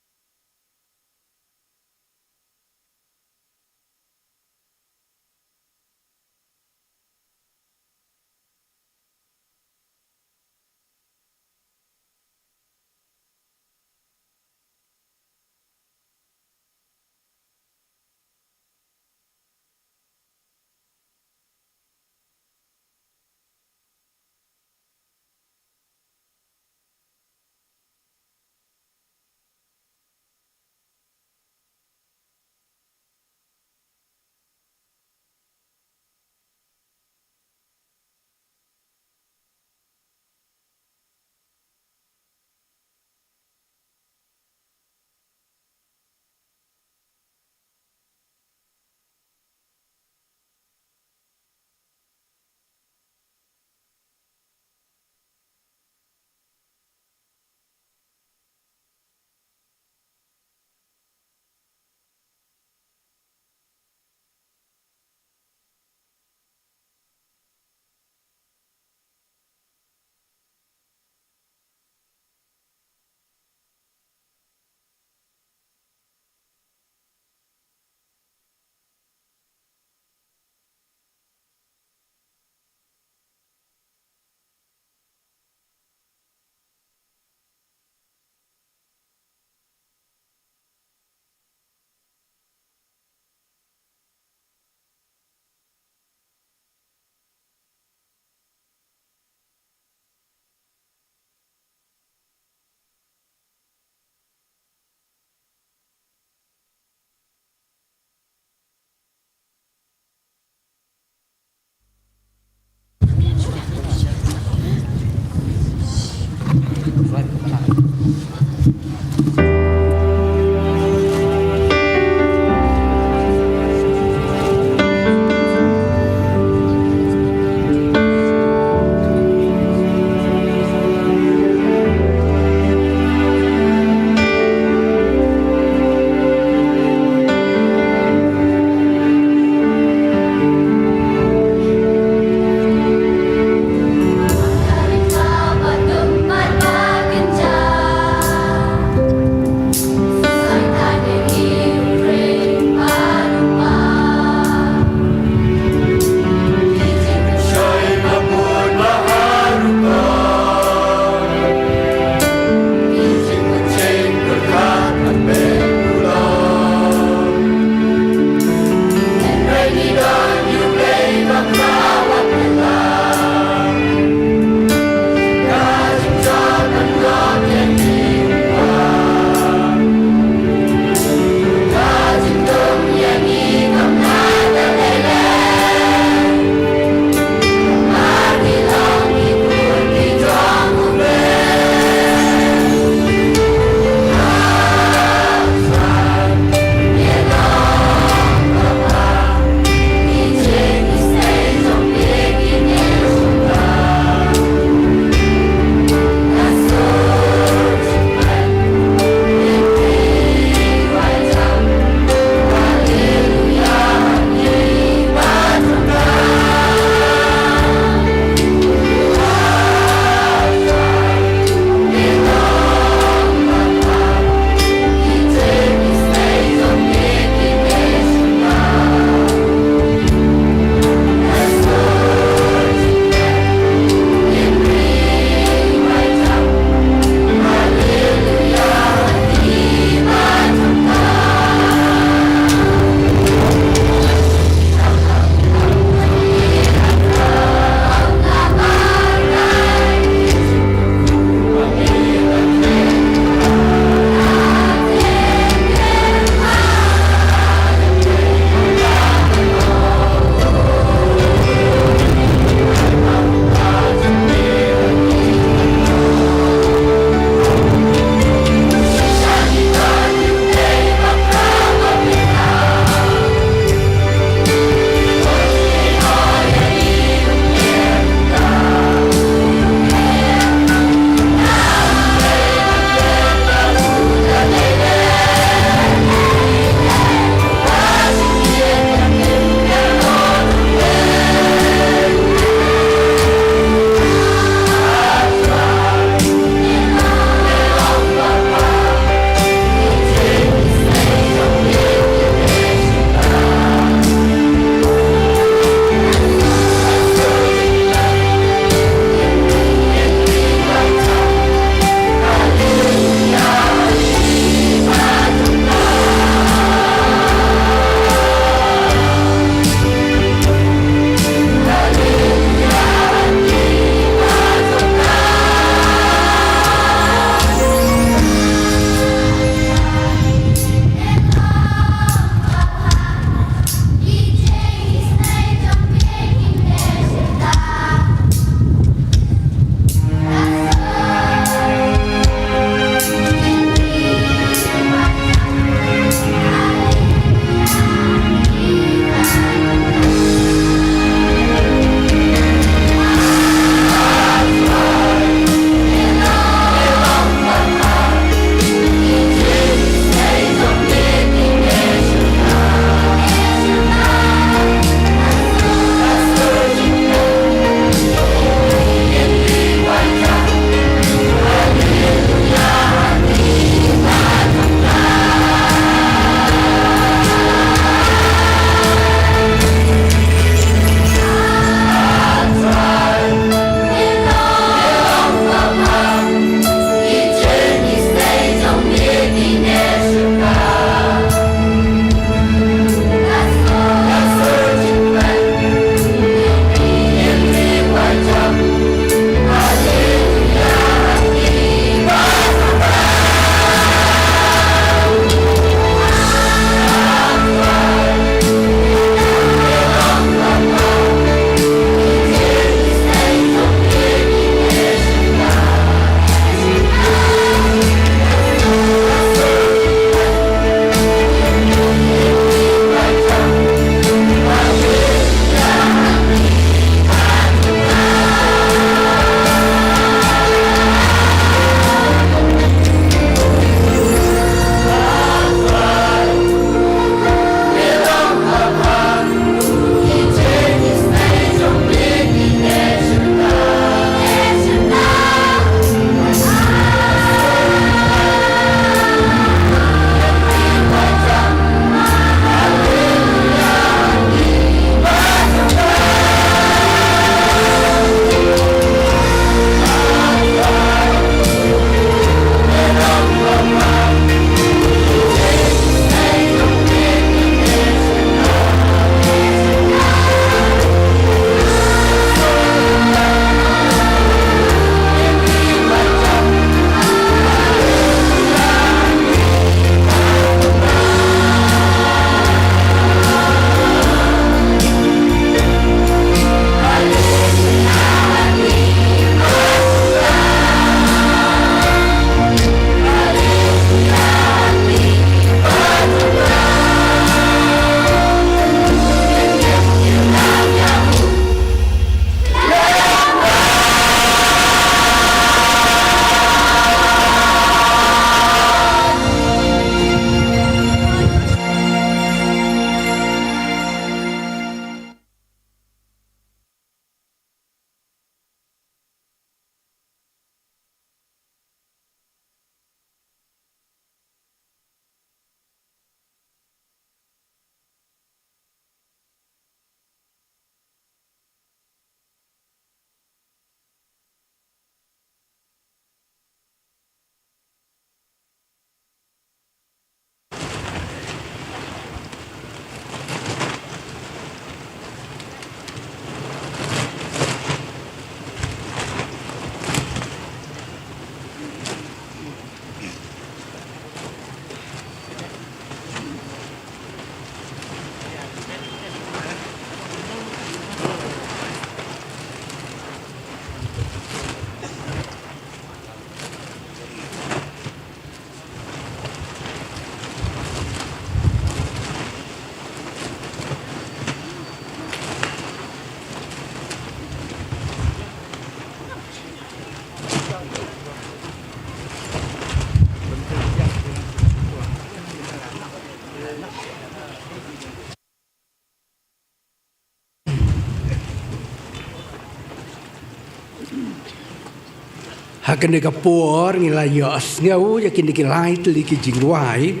A: hakan de kapor ngilayos ngau yakin dikilai teliki jingruai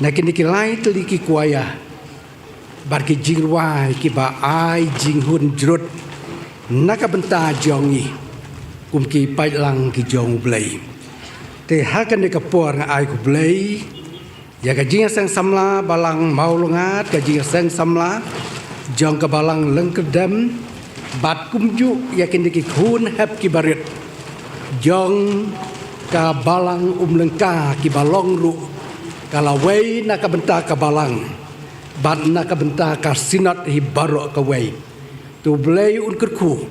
A: nakin dikilai teliki kuaya barki jingruai ki ba ai jinghun jrut naka benta jongi kumki pai lang ki jong blai te hakan de kapor ngai ku blai ya ka jing sang samla balang maulungat ka jing sang samla jong ka balang lengkedam bat kumju yakin diki khun hep ki barit jong ka balang lengka ki balong ru kala wei na ka benta ka balang bat na ka benta ka sinat hi baro ka wei tu blei un kerku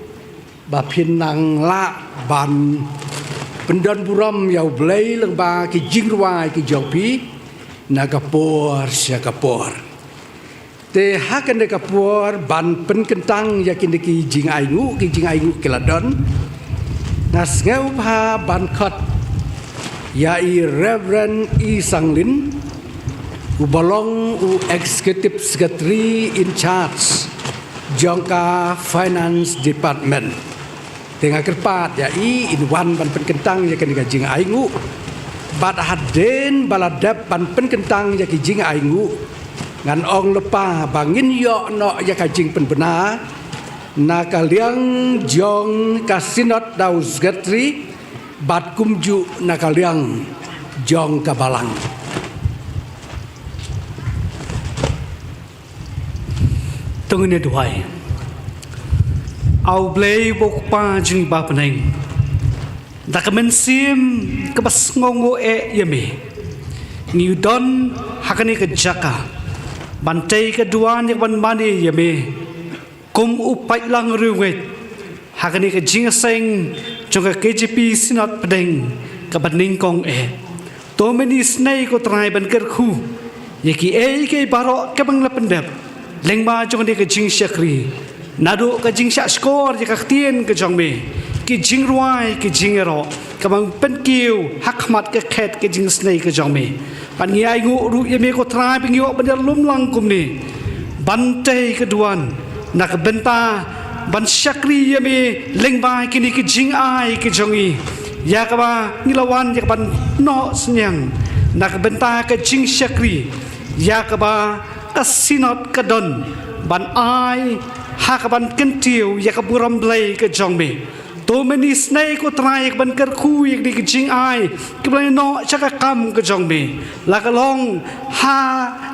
A: ba phin nang la ban pendan buram yau blei leng ba ki jingruai ki jong pi na kapor sia kapor te hakan de kapor ban pen kentang yakin de ki jing aingu keladon nas ngau pa ban khat ya i Reverend I Sanglin u belong u executive secretary in charge jongka finance department tengah kerpat ya i in one ban pen kentang yakin de jing aingu bat haden baladap ban pen kentang yakin jing aingu ngan ong lepa bangin yo no ya kajing pen benar na kaliang jong kasinot daus gatri bat kumju na kaliang jong kabalang
E: tungune duai au blei bok pa jing ba peneng dakamen sim kebas ngongo yeme ngiu don hakani ke jaka bantai kedua yang ban mani yame kum upai lang ruwet hakani ke jingseng jonga KJP sinat pedeng ka baning kong to meni snai ko trai ban ker khu yaki ke baro ke bang lapendap lengba jonga de ke jing syakri nado ke jing syak skor ya ka tien ke jongme ki jing ruai ki jing ero ka bang pen kiu hakmat ke khet ke jing snai ke jongme pan ngiai ngu ru yame ko trai pingyo bandar lum lang kum ni bantai keduan nak benta ban syakri yame lengbai kini ki jing ai ki jongi ya ka ba nilawan ya ban no senyang nak benta ke jing syakri ya ka ba kasinot kadon ban ai ha ka ban kentiu ya ka buram blai ke jongme to meni snai ko trai ban ker khu yak di jing ai ke blai no chaka kam ke jong me la ka long ha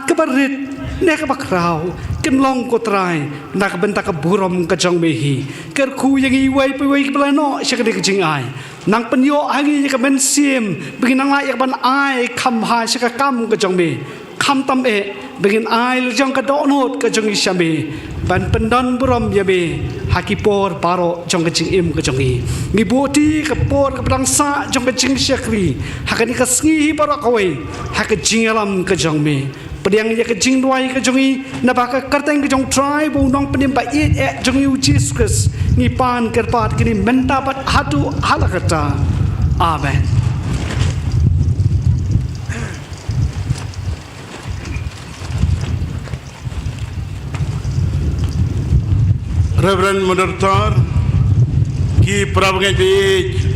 E: ke barit ne ka bakrau ken long ko trai nak benta ka buram ke jong me hi ker khu yang i wai pe wai ke blai no chaka di jing ai nang penyo hangi ka ben sim begin nang la yak ban ai kam ha chaka kam ke jong me kam tam begin ai jong ka do not ke jong i shame ban pendan buram yabe hakipor paro jong kecing im ke jongi ni boti ke por ke pedang sa jong kecing syakri hakani ke sngi paro kawai hak jing alam ke jong me pediang ya ke jing duai ke jongi na ba ka karteng ke jong try bu nong penim ba jong yu Jesus ni pan kerpat kini mentapat hatu halakata amen.
C: Reverend Moderator ki prabangai di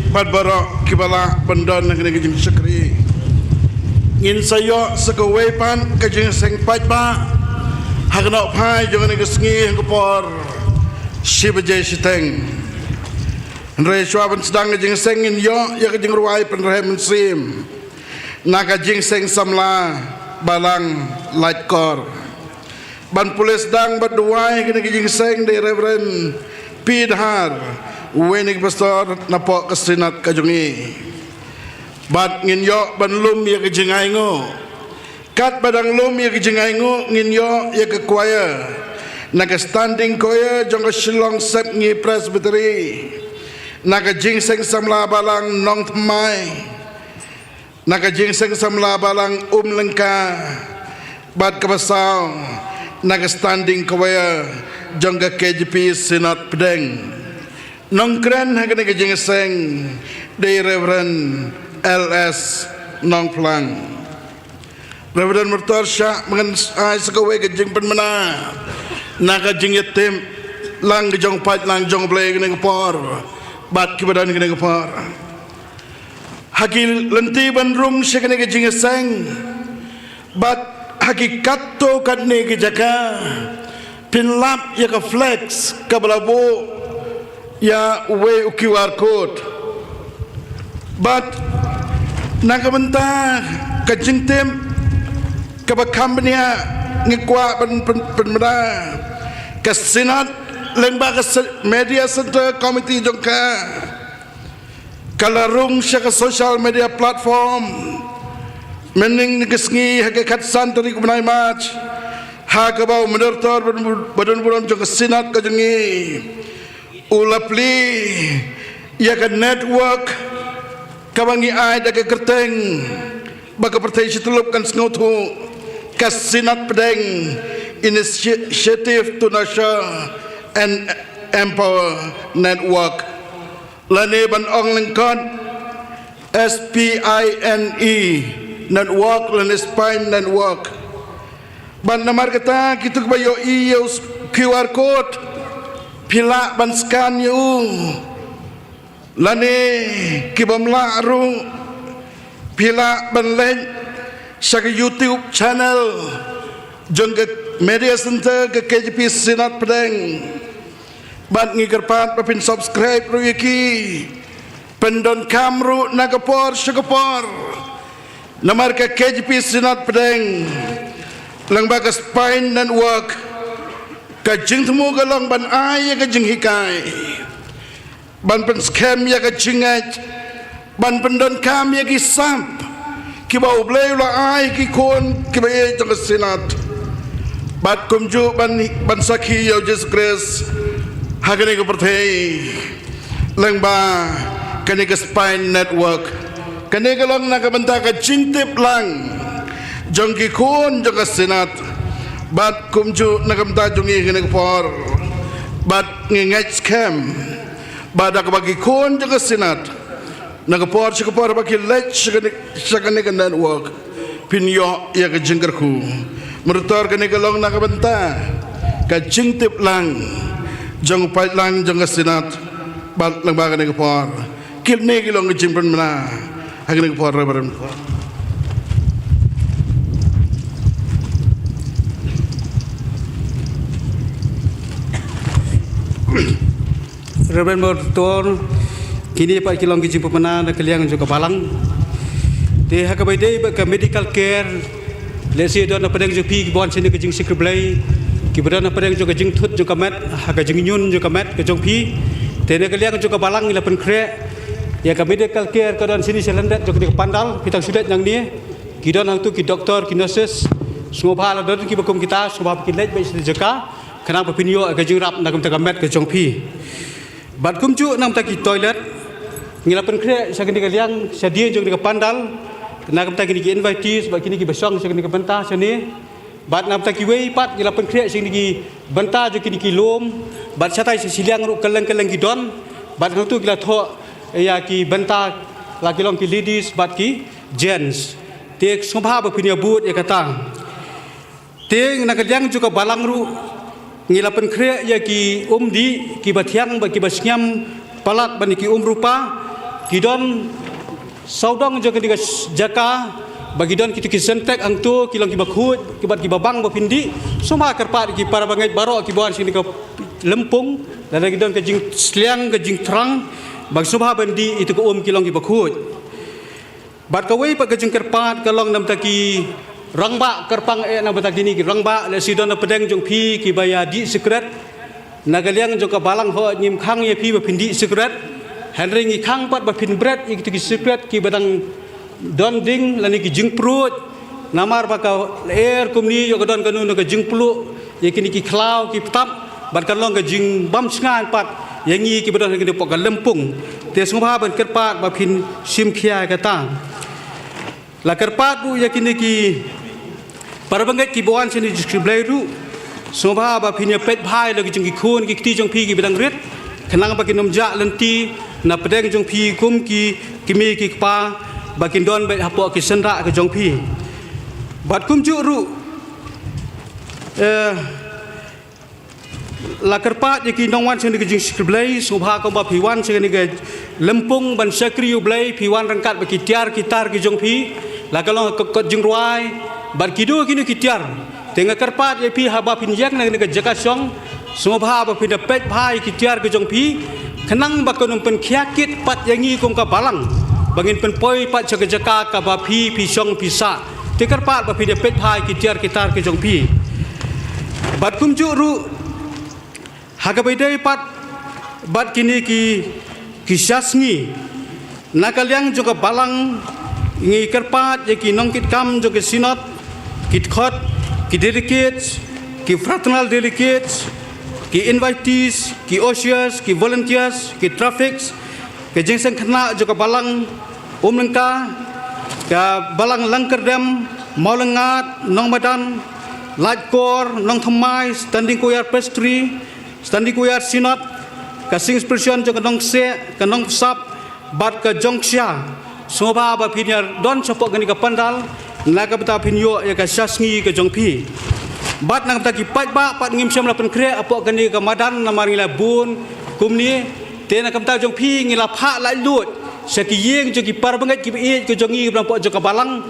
C: padbaro ki bala bandon nang ngejing sekri ngin sayo sekawai pan kejing seng pajba hakno pai jong nang sngi ngopor sibajai siteng Andre swaban sedang ngejing seng ngin yo ya kejing ruai penrehem sim naga jing seng samla balang light core ban pulis dang berduai kena kijing seng dari Reverend Pidhar wenig pastor napok kesinat kajungi bat ngin yo ban lum ya kijing aingo kat badang lum ya kijing aingo ngin yo ya ke choir naga standing choir jong ke Shillong Sep ngi presbytery naga jing seng samla balang nong tmai naga jing seng samla balang lengka bat kabasau naga standing kawaya jongga KJP sinat pedeng nongkren hagane kejing seng dari Reverend LS Nongplang Reverend Murtar Syah mengen ai sekawai kejing penmena naga jing yatim lang kejong pat lang jong play kene kepor bat kibadan kene kapar hakil lenti bandrung sekene ke jingeseng bat hakikat to kadne ke jaka pinlap ya ka flex kabalabo ya we QR code but nakabenta ka jingtem ka bakambnia ngikwa penmeda ka senat lembaga media center committee jongka kalarung syaka social media platform mening ngesngi hakikat santri kubnai match hakabau menurtor badan jongka senat ka jengi ulapli ya ka network kabangi ai da ka kerteng baka partai situlup kan sngotu ka senat pedeng initiative to nurture and empower network lane ban ong lengkon SPINE network lane spine network ban namar kata kitu bayo iyo QR code pila ban scan yu lane kibamla ru pila ban len sa YouTube channel jong media center ke KJP Senat Pedeng bat ngigerpat papin subscribe ru yaki pendon kamru nagapor syukapor namar ke KJP Senat Pedeng lembaga spine network kajing temu galong ban ay kajing hikai ban pen scam ya kajingat ban pendon kam ya kisap kibau blay la ay kikon kibaye jong senat bat kumju ban sakhi yo Jesus Christ hagane ko perthei lengba kane ka spine network kane ka lang nakabanta ka jingtip lang jongki kun jong ka senat bat kumju nakamta jongi kane por bat ngingat scam badak bagi kun jong ka senat nagapor sikapor bagi lech sakane ka network pinyo ya ka jingkerku merutor kene kalong nakabenta ka jingtip lang jong pait lang jong senat bat lang ba kene kapor kilne kilong jimpen mana hakene kapor reverend
F: Reverend Motor kini pak kilong jimpen mana na kaliang jong kabalang te hakabai ke medical care lesi don apa deng jupi bon sini ke jing sikreblai kibadan apa deng juga jing thut juga mat haga jing nyun juga mat ke jong pi tene kaliang juga balang ila pen kre ya ka medical care ka don sini selendet juga di pandal pitang sudet yang ni kidon hang tu ki doktor ki nurses semua la don ki bakum kita semua ki lej bai sini jaka kenapa pinyo ka jing rap nak ta mat ke jong pi bat kum cu nam ta ki toilet ngila pen kre sa kaliang sadia juga di pandal nak kita kini invitees, bagi kini besong, sekini bentah sini. Bat nak kita kiwei pat, kita penkreat sekini bentah, jadi kini kilom. Bat satai sesilang ruk keleng gidon. Bat tu kita thok ya ki bentah, laki long ki ladies, bat ki gents. Tek semua berpunya but ya kata. Tek nak yang juga balang ruk, ngila penkreat ya ki di, ki batiang, bagi basnyam palat, bani ki rupa, gidon. Saudang juga ketika jaka bagi don kita kisentek angtu kilang kibakut kibat kibabang bapindi semua kerpat ki para bangai barok kibuan sini ke lempung dan lagi don kejing seliang kejing terang bagi semua bandi itu ke kilang kibakut bat kawai pak kejing kerpat kalong nam taki rangba kerpang nam taki ni rangba le sidon pedeng jong pi kibaya di secret nagaliang jong balang ho nyim khang ye pi bapindi secret Henry ngi khang pat bapin bread iki secret ki badang donding lani ki jingprut namar baka air kumni yo don kanun ka jingplu yakini ki klau ki tap bat kalong ka jing bam sngan pat yangi ki badang ki pok lempung te semua ban kerpat bapin sim khia ka ta la kerpat bu yakini ki para bangai ki boan sini diskriblai ru semua bapin pet bhai lagi jing ki khun ki ti jong pi ki badang rit kenang bagi nomja lenti na pedeng jong pi kum ki kimi ki pa bakin don bet hapok ki senra ke jong pi bat kum ju ru la kerpat yaki nongwan sing ke jing skrblai subha ko ba piwan sing ke lempung ban sakri ublai piwan rangkat ba kitiar kitar ki jong pi la kalong ko jing ruai bar kidu kini kitiar tengah kerpat yapi haba pinjak nang ke jaka song subha ba pinda pet bhai kitiar ki jong pi kenang ba ko nong pen khiakit pat yangi kong ka balang bangin pen poi pat jaka ka ba pi song pisa te kerpat ba pinda pet bhai kitiar kitar ki jong pi bat kum ju ru hagabai pat bat kini ki syasngi nakaliang juga balang ngi kerpat ye ki nongkit kam juga sinot kit khot ki delegates ki fraternal delegates ki invitees ki ushers ki volunteers ki traffics ke jengseng kena juga balang lengka ka balang langkerdem maulengat nong madan lajkor nong thamai standing koyar pastry standing kuyar sinot kasing expression jo kanong se kanong sap bat ka jongsya soba ba pinyar don chopok gani ka pandal na ka bata pinyo ya ka syasngi ka jongpi bat nang ta ki pat ba pat ngim syam la pen kre apok gani ka madan na marila bun kumni te na ka bata jongpi ngila pha la lut saki yeng jo ki par bangat ki e ka jongi blang pok jo ka balang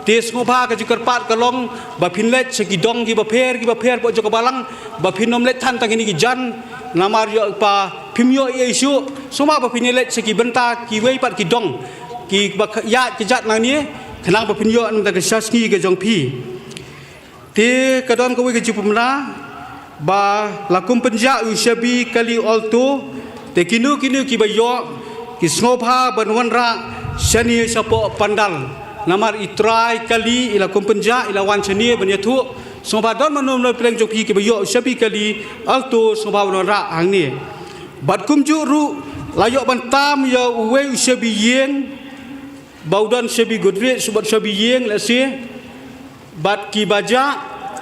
F: tes ngoba ka jikar pat kalong ba pinlet segi dong ki ba pher po joko balang ba pinom let tan tang ini ki jan namar yo pa pimyo isu soma ba pinlet segi benta ki wei pat ki dong ki ba ya ki jat nang ni khenang ba pinyo an ta ka shaski ka jong pi te ka don ko wi ka jupumna ba lakum penja ushabi kali alto te kinu ki ba yo ki snoba banwan ra shani sapo pandal namar itrai kali ila kumpenja ila wan chenie banyathu soba don manum no pleng jopi ke bayo shabi kali alto soba no ra hang ni bat kum ju ru layo bantam ya uwe shabi yeng baudan shabi godre subat shabi yeng la se bat ki baja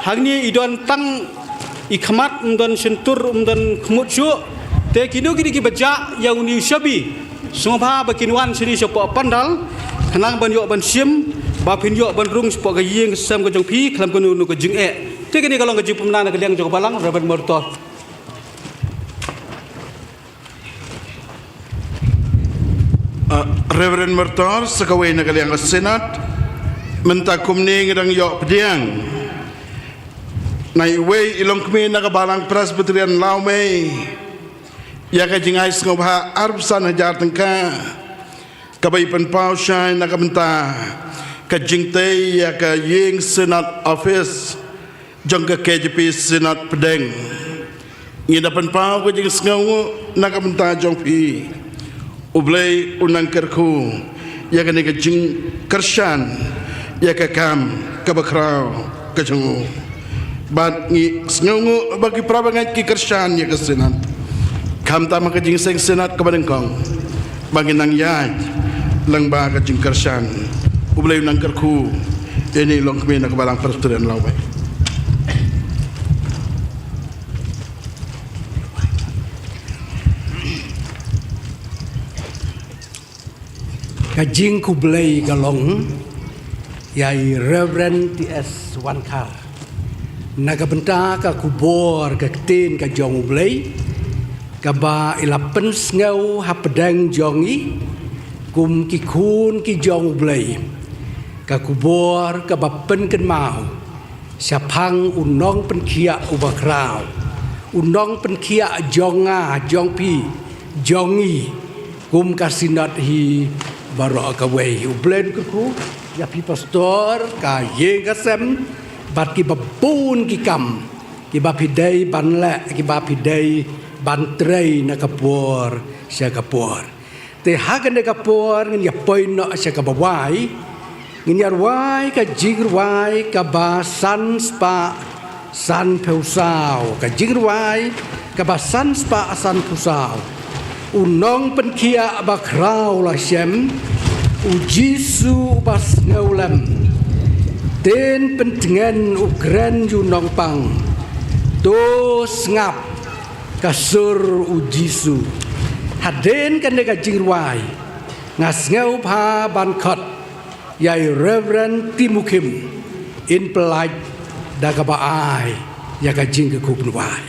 F: hang ni idon tang ikhmat don sentur don khmut chu te kinu ki baja ya uni shabi soba bakinwan sini sopo pandal kenang ban yo ban sim ba pin yo ban rung spok ga yeng sam ga jong pi klam ko nu ko jing e te kini kalong ga ju pumna na ga liang jong balang raban mortor
C: Reverend Mertor sekawai na kaliang ka senat menta kumni ngidang yo pediang na iwe ilong kmi na kabalang presbyterian laume ya ka jingay ngobha arbsan hajar tengka kabay panpaw siya nakabenta ka jingtay ya ka ying senat office jong ka KJP senat pedeng ngida panpaw ka jing sngaw nakabenta jong pi ublay unang kerku ya ka nika jing kersyan ya ka kam kabakraw ka jong bat ngi sngaw bagi prabangat ki kersyan ya ka senat kam tama ka jing seng senat kabadengkong bagi nang yaj lang ba ka jing kersyan ublay nang kerku ini long kami nak balang persatuan lawai
A: kajing kublai galong yai Reverend TS Wankar nagabenta ka kubor ka tin ka jong ublai ka ba ilapen ngau hapedang jongi kum ki kun ki jong ublai ka kubor ka bapen ken mau syapang unong pen kia ubakrau unong pen kia jonga jongpi jongi kum kasinat hi baro ka wei ublen ku ya pi pastor ka ye gasem bat ki babun ki kam ki ba pidai ban le ki ba pidai ban trei na kapor sia kapor te hagan de kapor ngin ya poino sia ka bawai ngin ya wai ka jig wai ka ba san spa san peusau ka jig wai ka ba san spa san peusau unong pen kia ba krau la shem ujisu bas ngaulam ten pentingan ukren ju nong pang to ngap kasur ujisu haden kan deka jirwai ngas ngau pa ban khot yai Reverend Timukim in pelaj daga ba ai ya ka jing ke kup nuai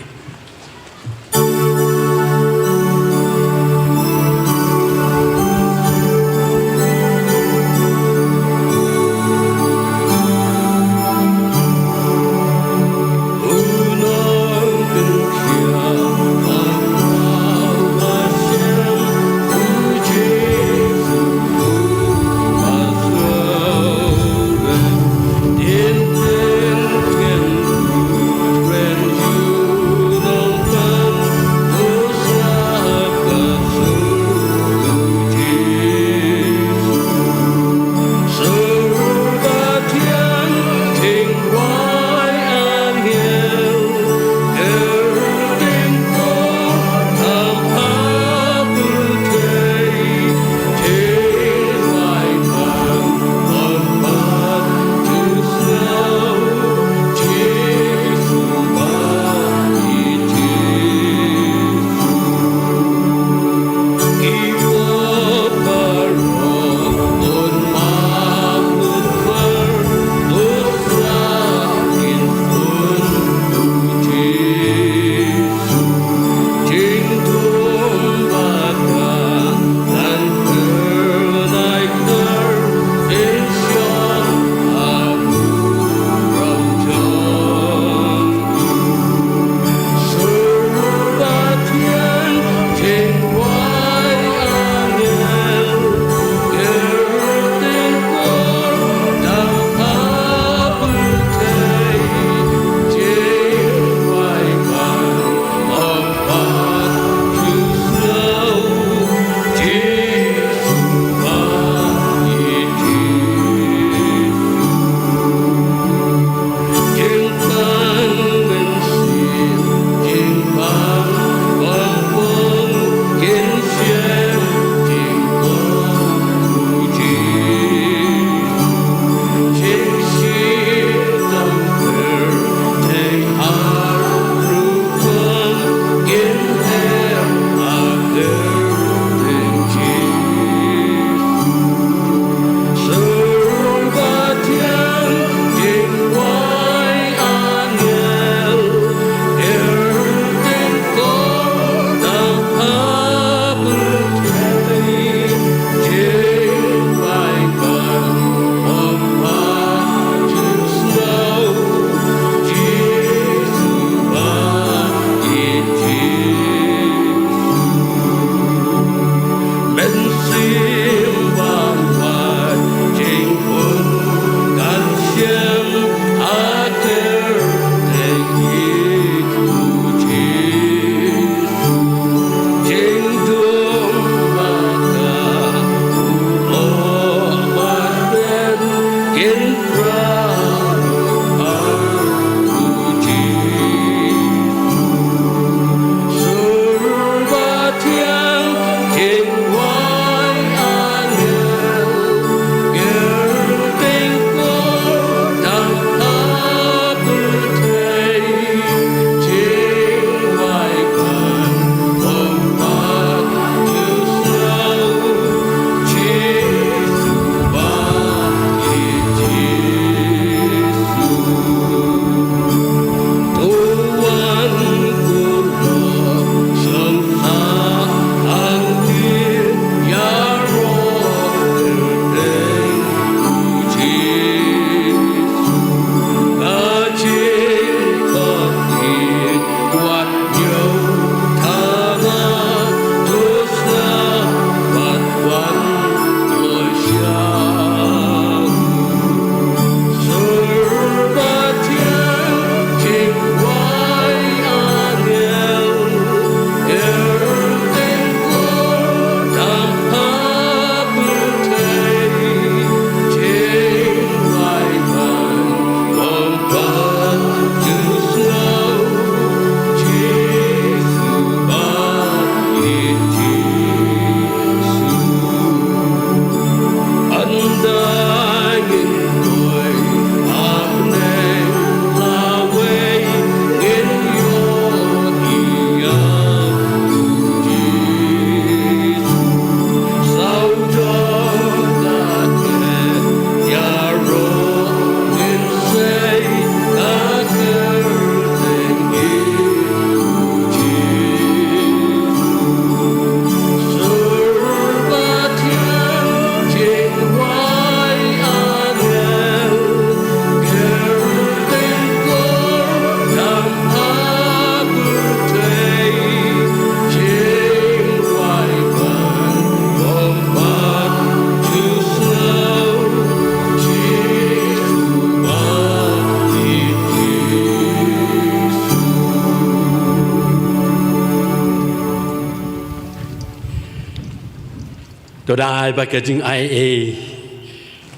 G: Todai baka jing IA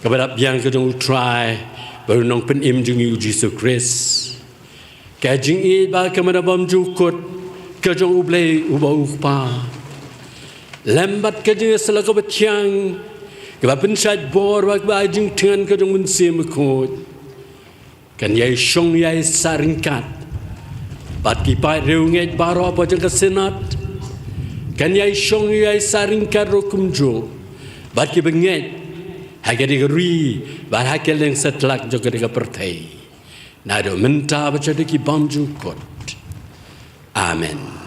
G: kepada biang kejong utrai baru nong penim jing Yesus Kristus. Kajing i ba kemana bom jukut kejong ublei ubah upa. Lambat kejing selaka betiang keba pensat bor bak ba jing tian kejong mensim kut. Kan yai syong yai saringkat. Bat kipai reunget baro apa jeng kesenat. Kan yai syong yai saringkat rokum jo. Bat ki benget. Haga digeri. Bat hakel yang setelak juga diga pertai. Nado minta baca diki bam jukut. Amen.